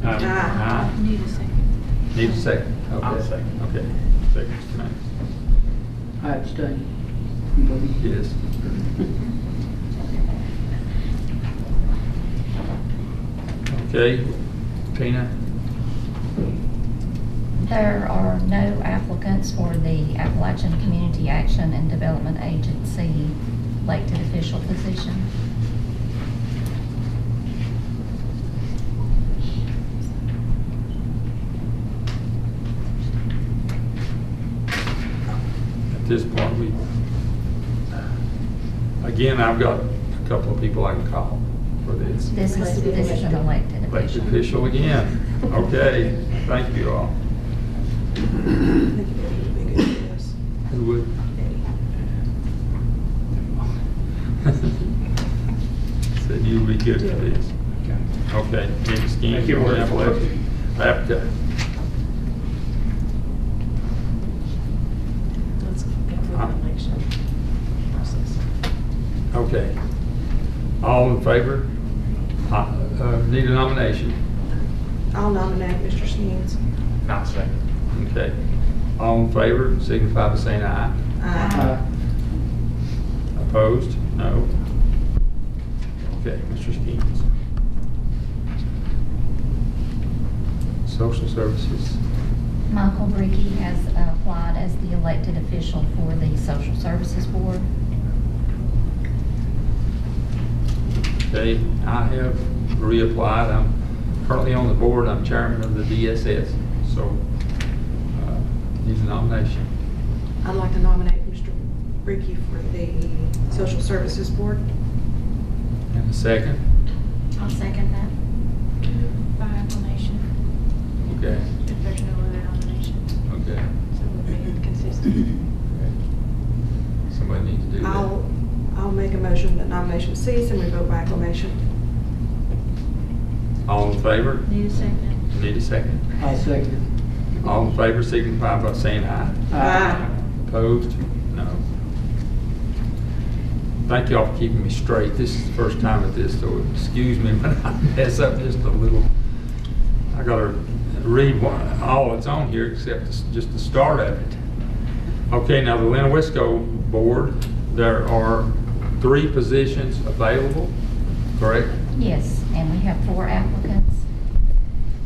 Aye. Need a second. Need a second? Okay. I'll second. Okay. Second, Mr. Manus. I abstain. Yes. Okay, Tina? There are no applicants for the Appalachian Community Action and Development Agency elected official position. At this point, again, I've got a couple of people I can call for this. This is an elected Elected official. official again. Okay, thank you all. Who would? Said you would be good for this. Okay. Any schemes Thank you, on Ward. Appalachia? Appalachia. Let's go through the election process. Okay. All in favor? Need a nomination? I'll nominate Mr. Skeens. Not second. Okay. All in favor, signify by saying aye. Aye. Opposed? No. Okay, Mr. Skeens. Social Services. Michael Bricky has applied as the elected official for the Social Services Board. Okay, I have reapplied. I'm currently on the board. I'm chairman of the DSS, so need a nomination. I'd like to nominate Mr. Bricky for the Social Services Board. And a second? I'll second that. By acclamation, Okay, if there's no other nominations. okay. So we'll be consistent. Okay. Somebody needs to do that. I'll make a motion that nominations cease and we vote by acclamation. All in favor? Need a second. Need a second? I second. All in favor, signify by saying aye. Aye. Opposed? No. Thank y'all for keeping me straight. This is the first time at this, so excuse me when I mess up just a little. I gotta read all that's on here except just the start of it. Okay, now the Lenawisco Board, there are 3 positions available, correct? Yes, and we have 4 applicants.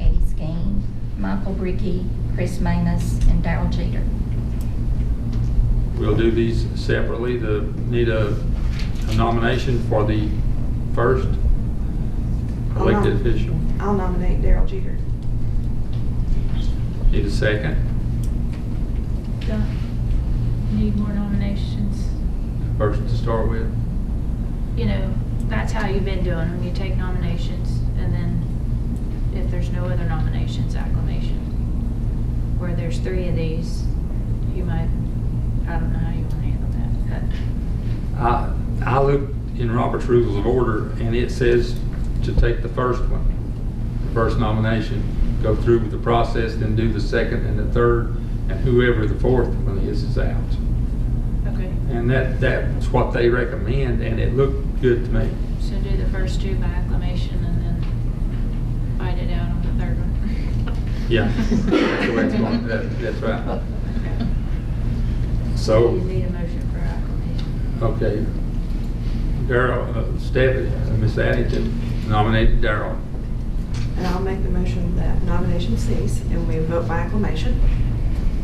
Eddie Skeen, Michael Bricky, Chris Manus, and Darrell Jeter. We'll do these separately. Need a nomination for the first elected official. I'll nominate Darrell Jeter. Need a second? Need more nominations. First to start with. You know, that's how you've been doing when you take nominations, and then if there's no other nominations, acclamation. Where there's 3 of these, you might, I don't know how you want to handle that, I looked in Robert's Rules of Order, and it says to take the first one, the first nomination, go through with the process, then do the second and the third, and whoever the 4th one is out. but, okay. And that's what they recommend, and it looked good to me. So do the first 2 by acclamation and then by fight it out on the third one. Yeah, that's the way it's going, that's right. So, You need a motion for acclamation. okay. Darrell, Stephanie, Miss Addington nominated Darrell. And I'll make the motion that nomination cease and we vote by acclamation.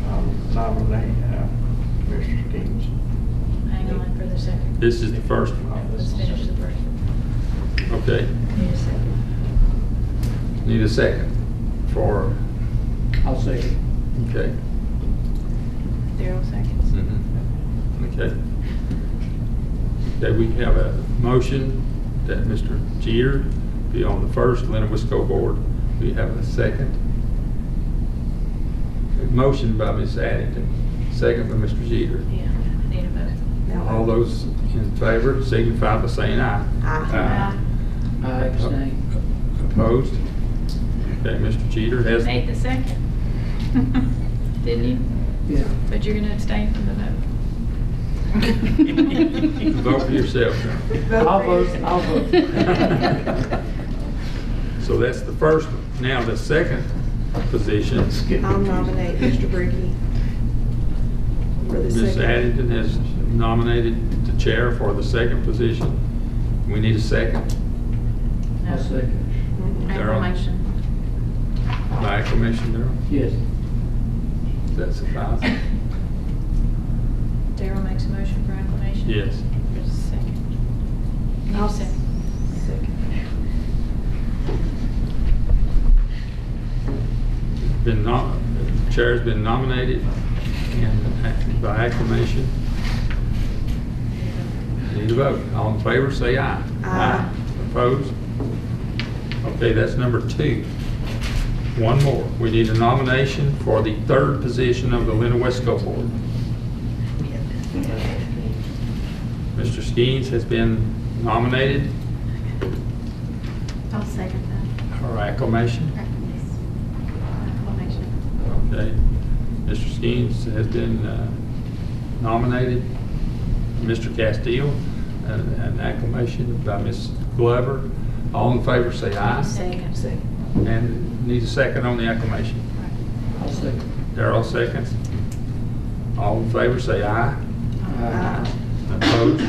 I'll nominate Mr. Stevens. Hang on for the second. This is the first one. Let's finish the first one. Okay, Need a second. need a second for, I'll second. okay. Daryl seconds. Okay. Okay, we have a motion that Mr. Jeter be on the first Lennox-Wisco board. We have a second. A motion by Ms. Addington, second by Mr. Jeter. Yeah, need a vote. All those in favor signify by saying aye. Aye. I abstain. Opposed? Okay, Mr. Jeter has, Made the second. Didn't you? Yeah. But you're gonna abstain from the vote. vote for yourself. I'll vote. So that's the first one. Now the second position, I'll nominate Mr. Bricky for the Ms. second. Addington has nominated the chair for the second position. We need a second. I'll second. Acclamation. By acclamation, Darrell? Yes. Does that suffice? Daryl makes a motion for acclamation. Yes. There's a second. Need a I'll second. The chair's been nominated and by acclamation. Need a vote. All in favor, say aye. Aye. Opposed? Okay, that's number 2. One more. We need a nomination for the third position of the Lennox-Wisco board. Mr. Skeens has been nominated I'll second that. for acclamation. Acclamation. Okay. Mr. Skeens has been nominated. Mr. Castile, an acclamation by Ms. Glover. All in favor say aye. Second. And need a second on the acclamation. I'll second. Darrell seconds. All in favor say aye. Aye. Opposed?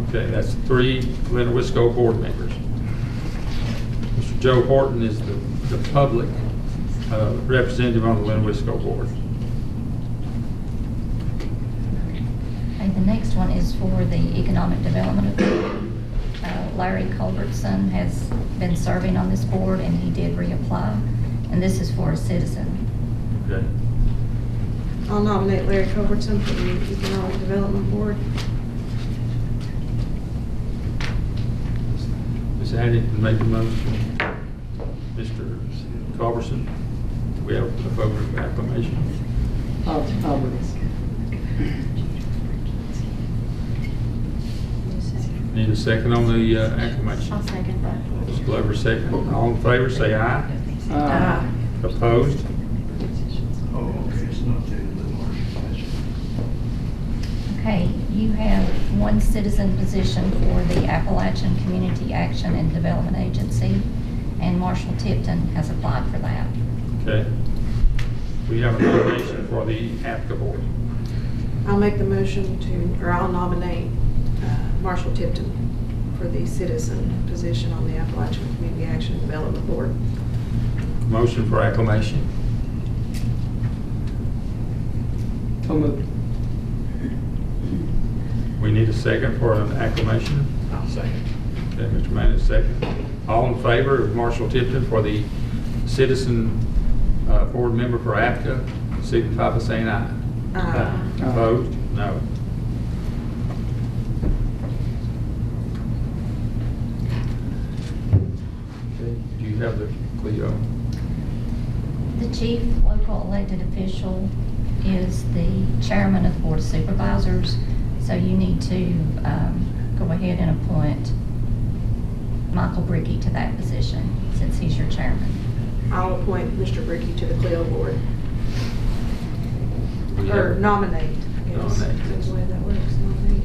Okay, that's 3 Lennox-Wisco board members. Mr. Joe Horton is the public representative on the Lennox-Wisco board. Okay, the next one is for the Economic Development Authority. Larry Culbertson has been serving on this board and he did reapply, and this is for a citizen. Okay. I'll nominate Larry Culbertson for the Economic Development Board. Ms. Addington made the motion. Mr. Culbertson, we have a vote of acclamation. I'll vote. Need a second on the acclamation. I'll second that. Ms. Glover second. All in favor say aye. Aye. Opposed? Okay, you have one citizen position for the Appalachian Community Action and Development Agency, and Marshall Tipton has applied for that. Okay. We have a nomination for the APCA board. I'll make the motion to, or I'll nominate Marshall Tipton for the citizen position on the Appalachian Community Action and Development Board. Motion for acclamation. So moved. We need a second for an acclamation. I'll second. Okay, Mr. Manning, second. All in favor of Marshall Tipton for the citizen board member for APCA, signify by saying aye. Aye. Opposed? No. Okay, do you have the Clio? The chief local elected official is the chairman of the Board of Supervisors, so you need to go ahead and appoint Michael Bricky to that position, since he's your chairman. I'll appoint Mr. Bricky to the Clio Board. We Or have- nominate, I guess. Nominate. That's the way that works, nominate.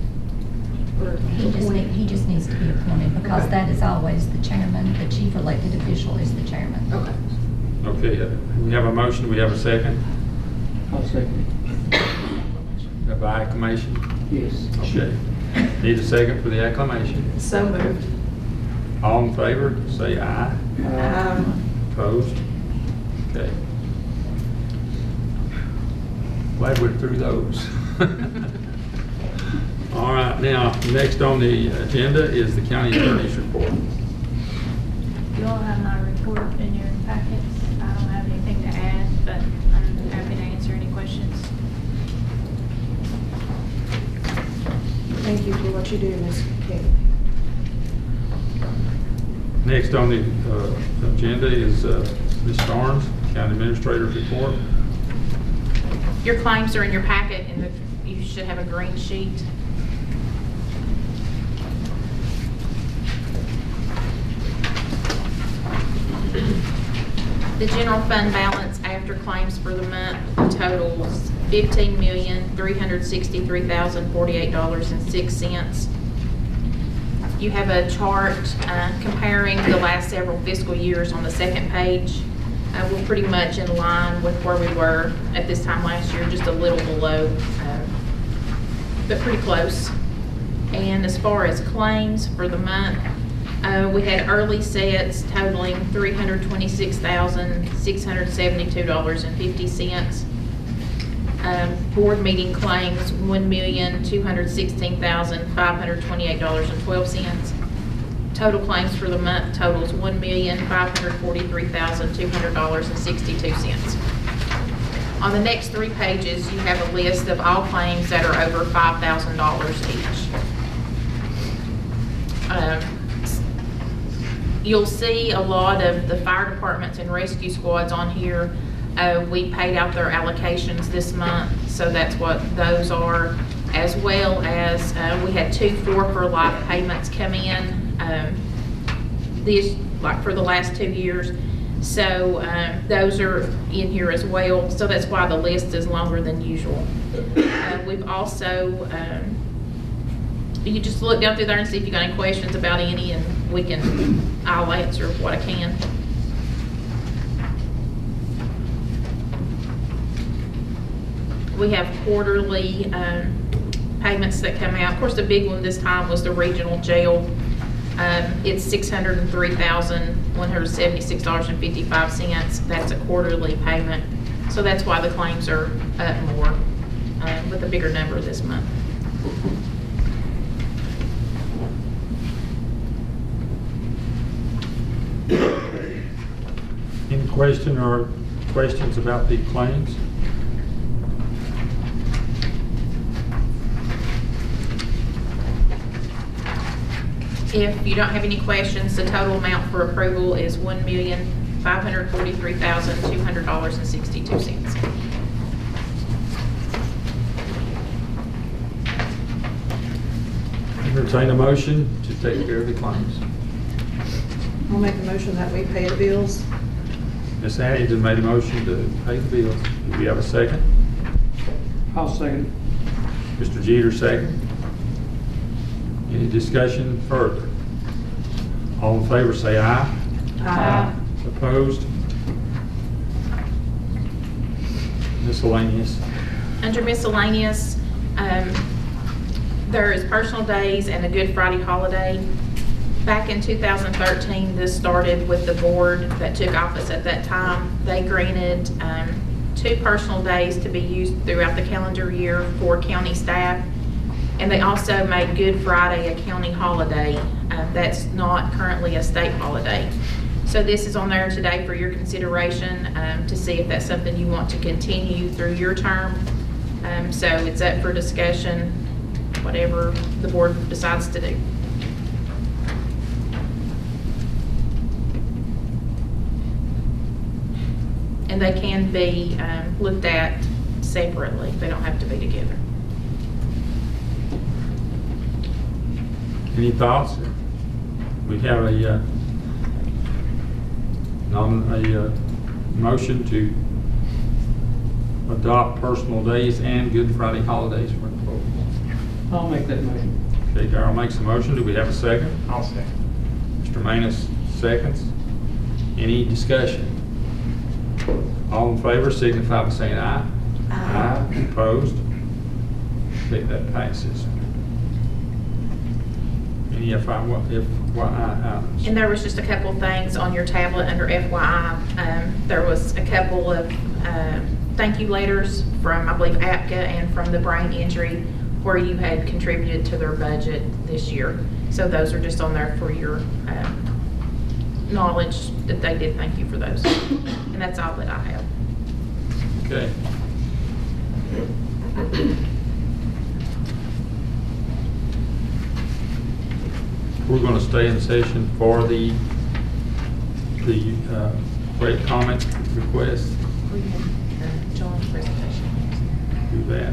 or He just needs to be appointed because Okay. that is always the chairman. The chief elected official is the chairman. Okay. Okay, we have a motion, we have a second. I'll second Have I acclamation? it. Yes. Okay. Need a second for the acclamation. So moved. All in favor, say aye. Opposed? Okay. Glad we're through those. All right, now, next on the agenda is the county attorney's report. You all have my report in your packets. I don't have anything to add, but I'm happy to answer any questions. Thank you for what you do, Ms. King. Next on the agenda is Ms. Starnes, county administrator's report. Your claims are in your packet, and you should have a green sheet. The general fund balance after claims for the month totals $15,363,048.06. You have a chart comparing the last several fiscal years on the second page. We're pretty much in line with where we were at this time last year, just a little below, but pretty close. And as far as claims for the month, we had early sets totaling $326,672.50. Board meeting claims, $1,216,528.12. Total claims for the month totals $1,543,200.62. On the next 3 pages, you have a list of all claims that are over $5,000 each. You'll see a lot of the fire departments and rescue squads on here. We paid out their allocations this month, so that's what those are, as well as we had 2 4-for-life payments come in for the last 2 years. So those are in here as well. So that's why the list is longer than usual. We've also, you just look down through there and see if you got any questions about any, and I'll answer what I can. We have quarterly payments that come out. Of course, the big one this time was the regional jail. It's $603,176.55. That's a quarterly payment. So that's why the claims are up more with a bigger number this month. Any questions about the claims? If you don't have any questions, the total amount for approval is $1,543,200.62. Entertain a motion to take care of the claims. I'll make a motion that we pay the bills. Ms. Addington made a motion to pay the bills. Do we have a second? I'll second it. Mr. Jeter, second. Any discussion further? All in favor say aye. Aye. Opposed? Miscellaneous. Under miscellaneous, there is personal days and a Good Friday holiday. Back in 2013, this started with the board that took office at that time. They granted 2 personal days to be used throughout the calendar year for county staff. And they also made Good Friday a county holiday. That's not currently a state holiday. So this is on there today for your consideration to see if that's something you want to continue through your term. So it's up for discussion, whatever the board decides to do. And they can be looked at separately. They don't have to be together. Any thoughts? We have a motion to adopt personal days and Good Friday holidays for approval. I'll make that motion. Okay, Darrell makes a motion. Do we have a second? I'll second. Mr. Manus seconds. Any discussion? All in favor signify by saying aye. Aye. Opposed? Okay, that passes. Any FYI items? And there was just a couple of things on your tablet under FYI. There was a couple of thank you letters from, I believe, APCA and from the brain injury where you had contributed to their budget this year. So those are just on there for your knowledge that they did thank you for those. And that's all that I have. Okay. We're going to stay in session for the great comment request. We had John's presentation. Do that.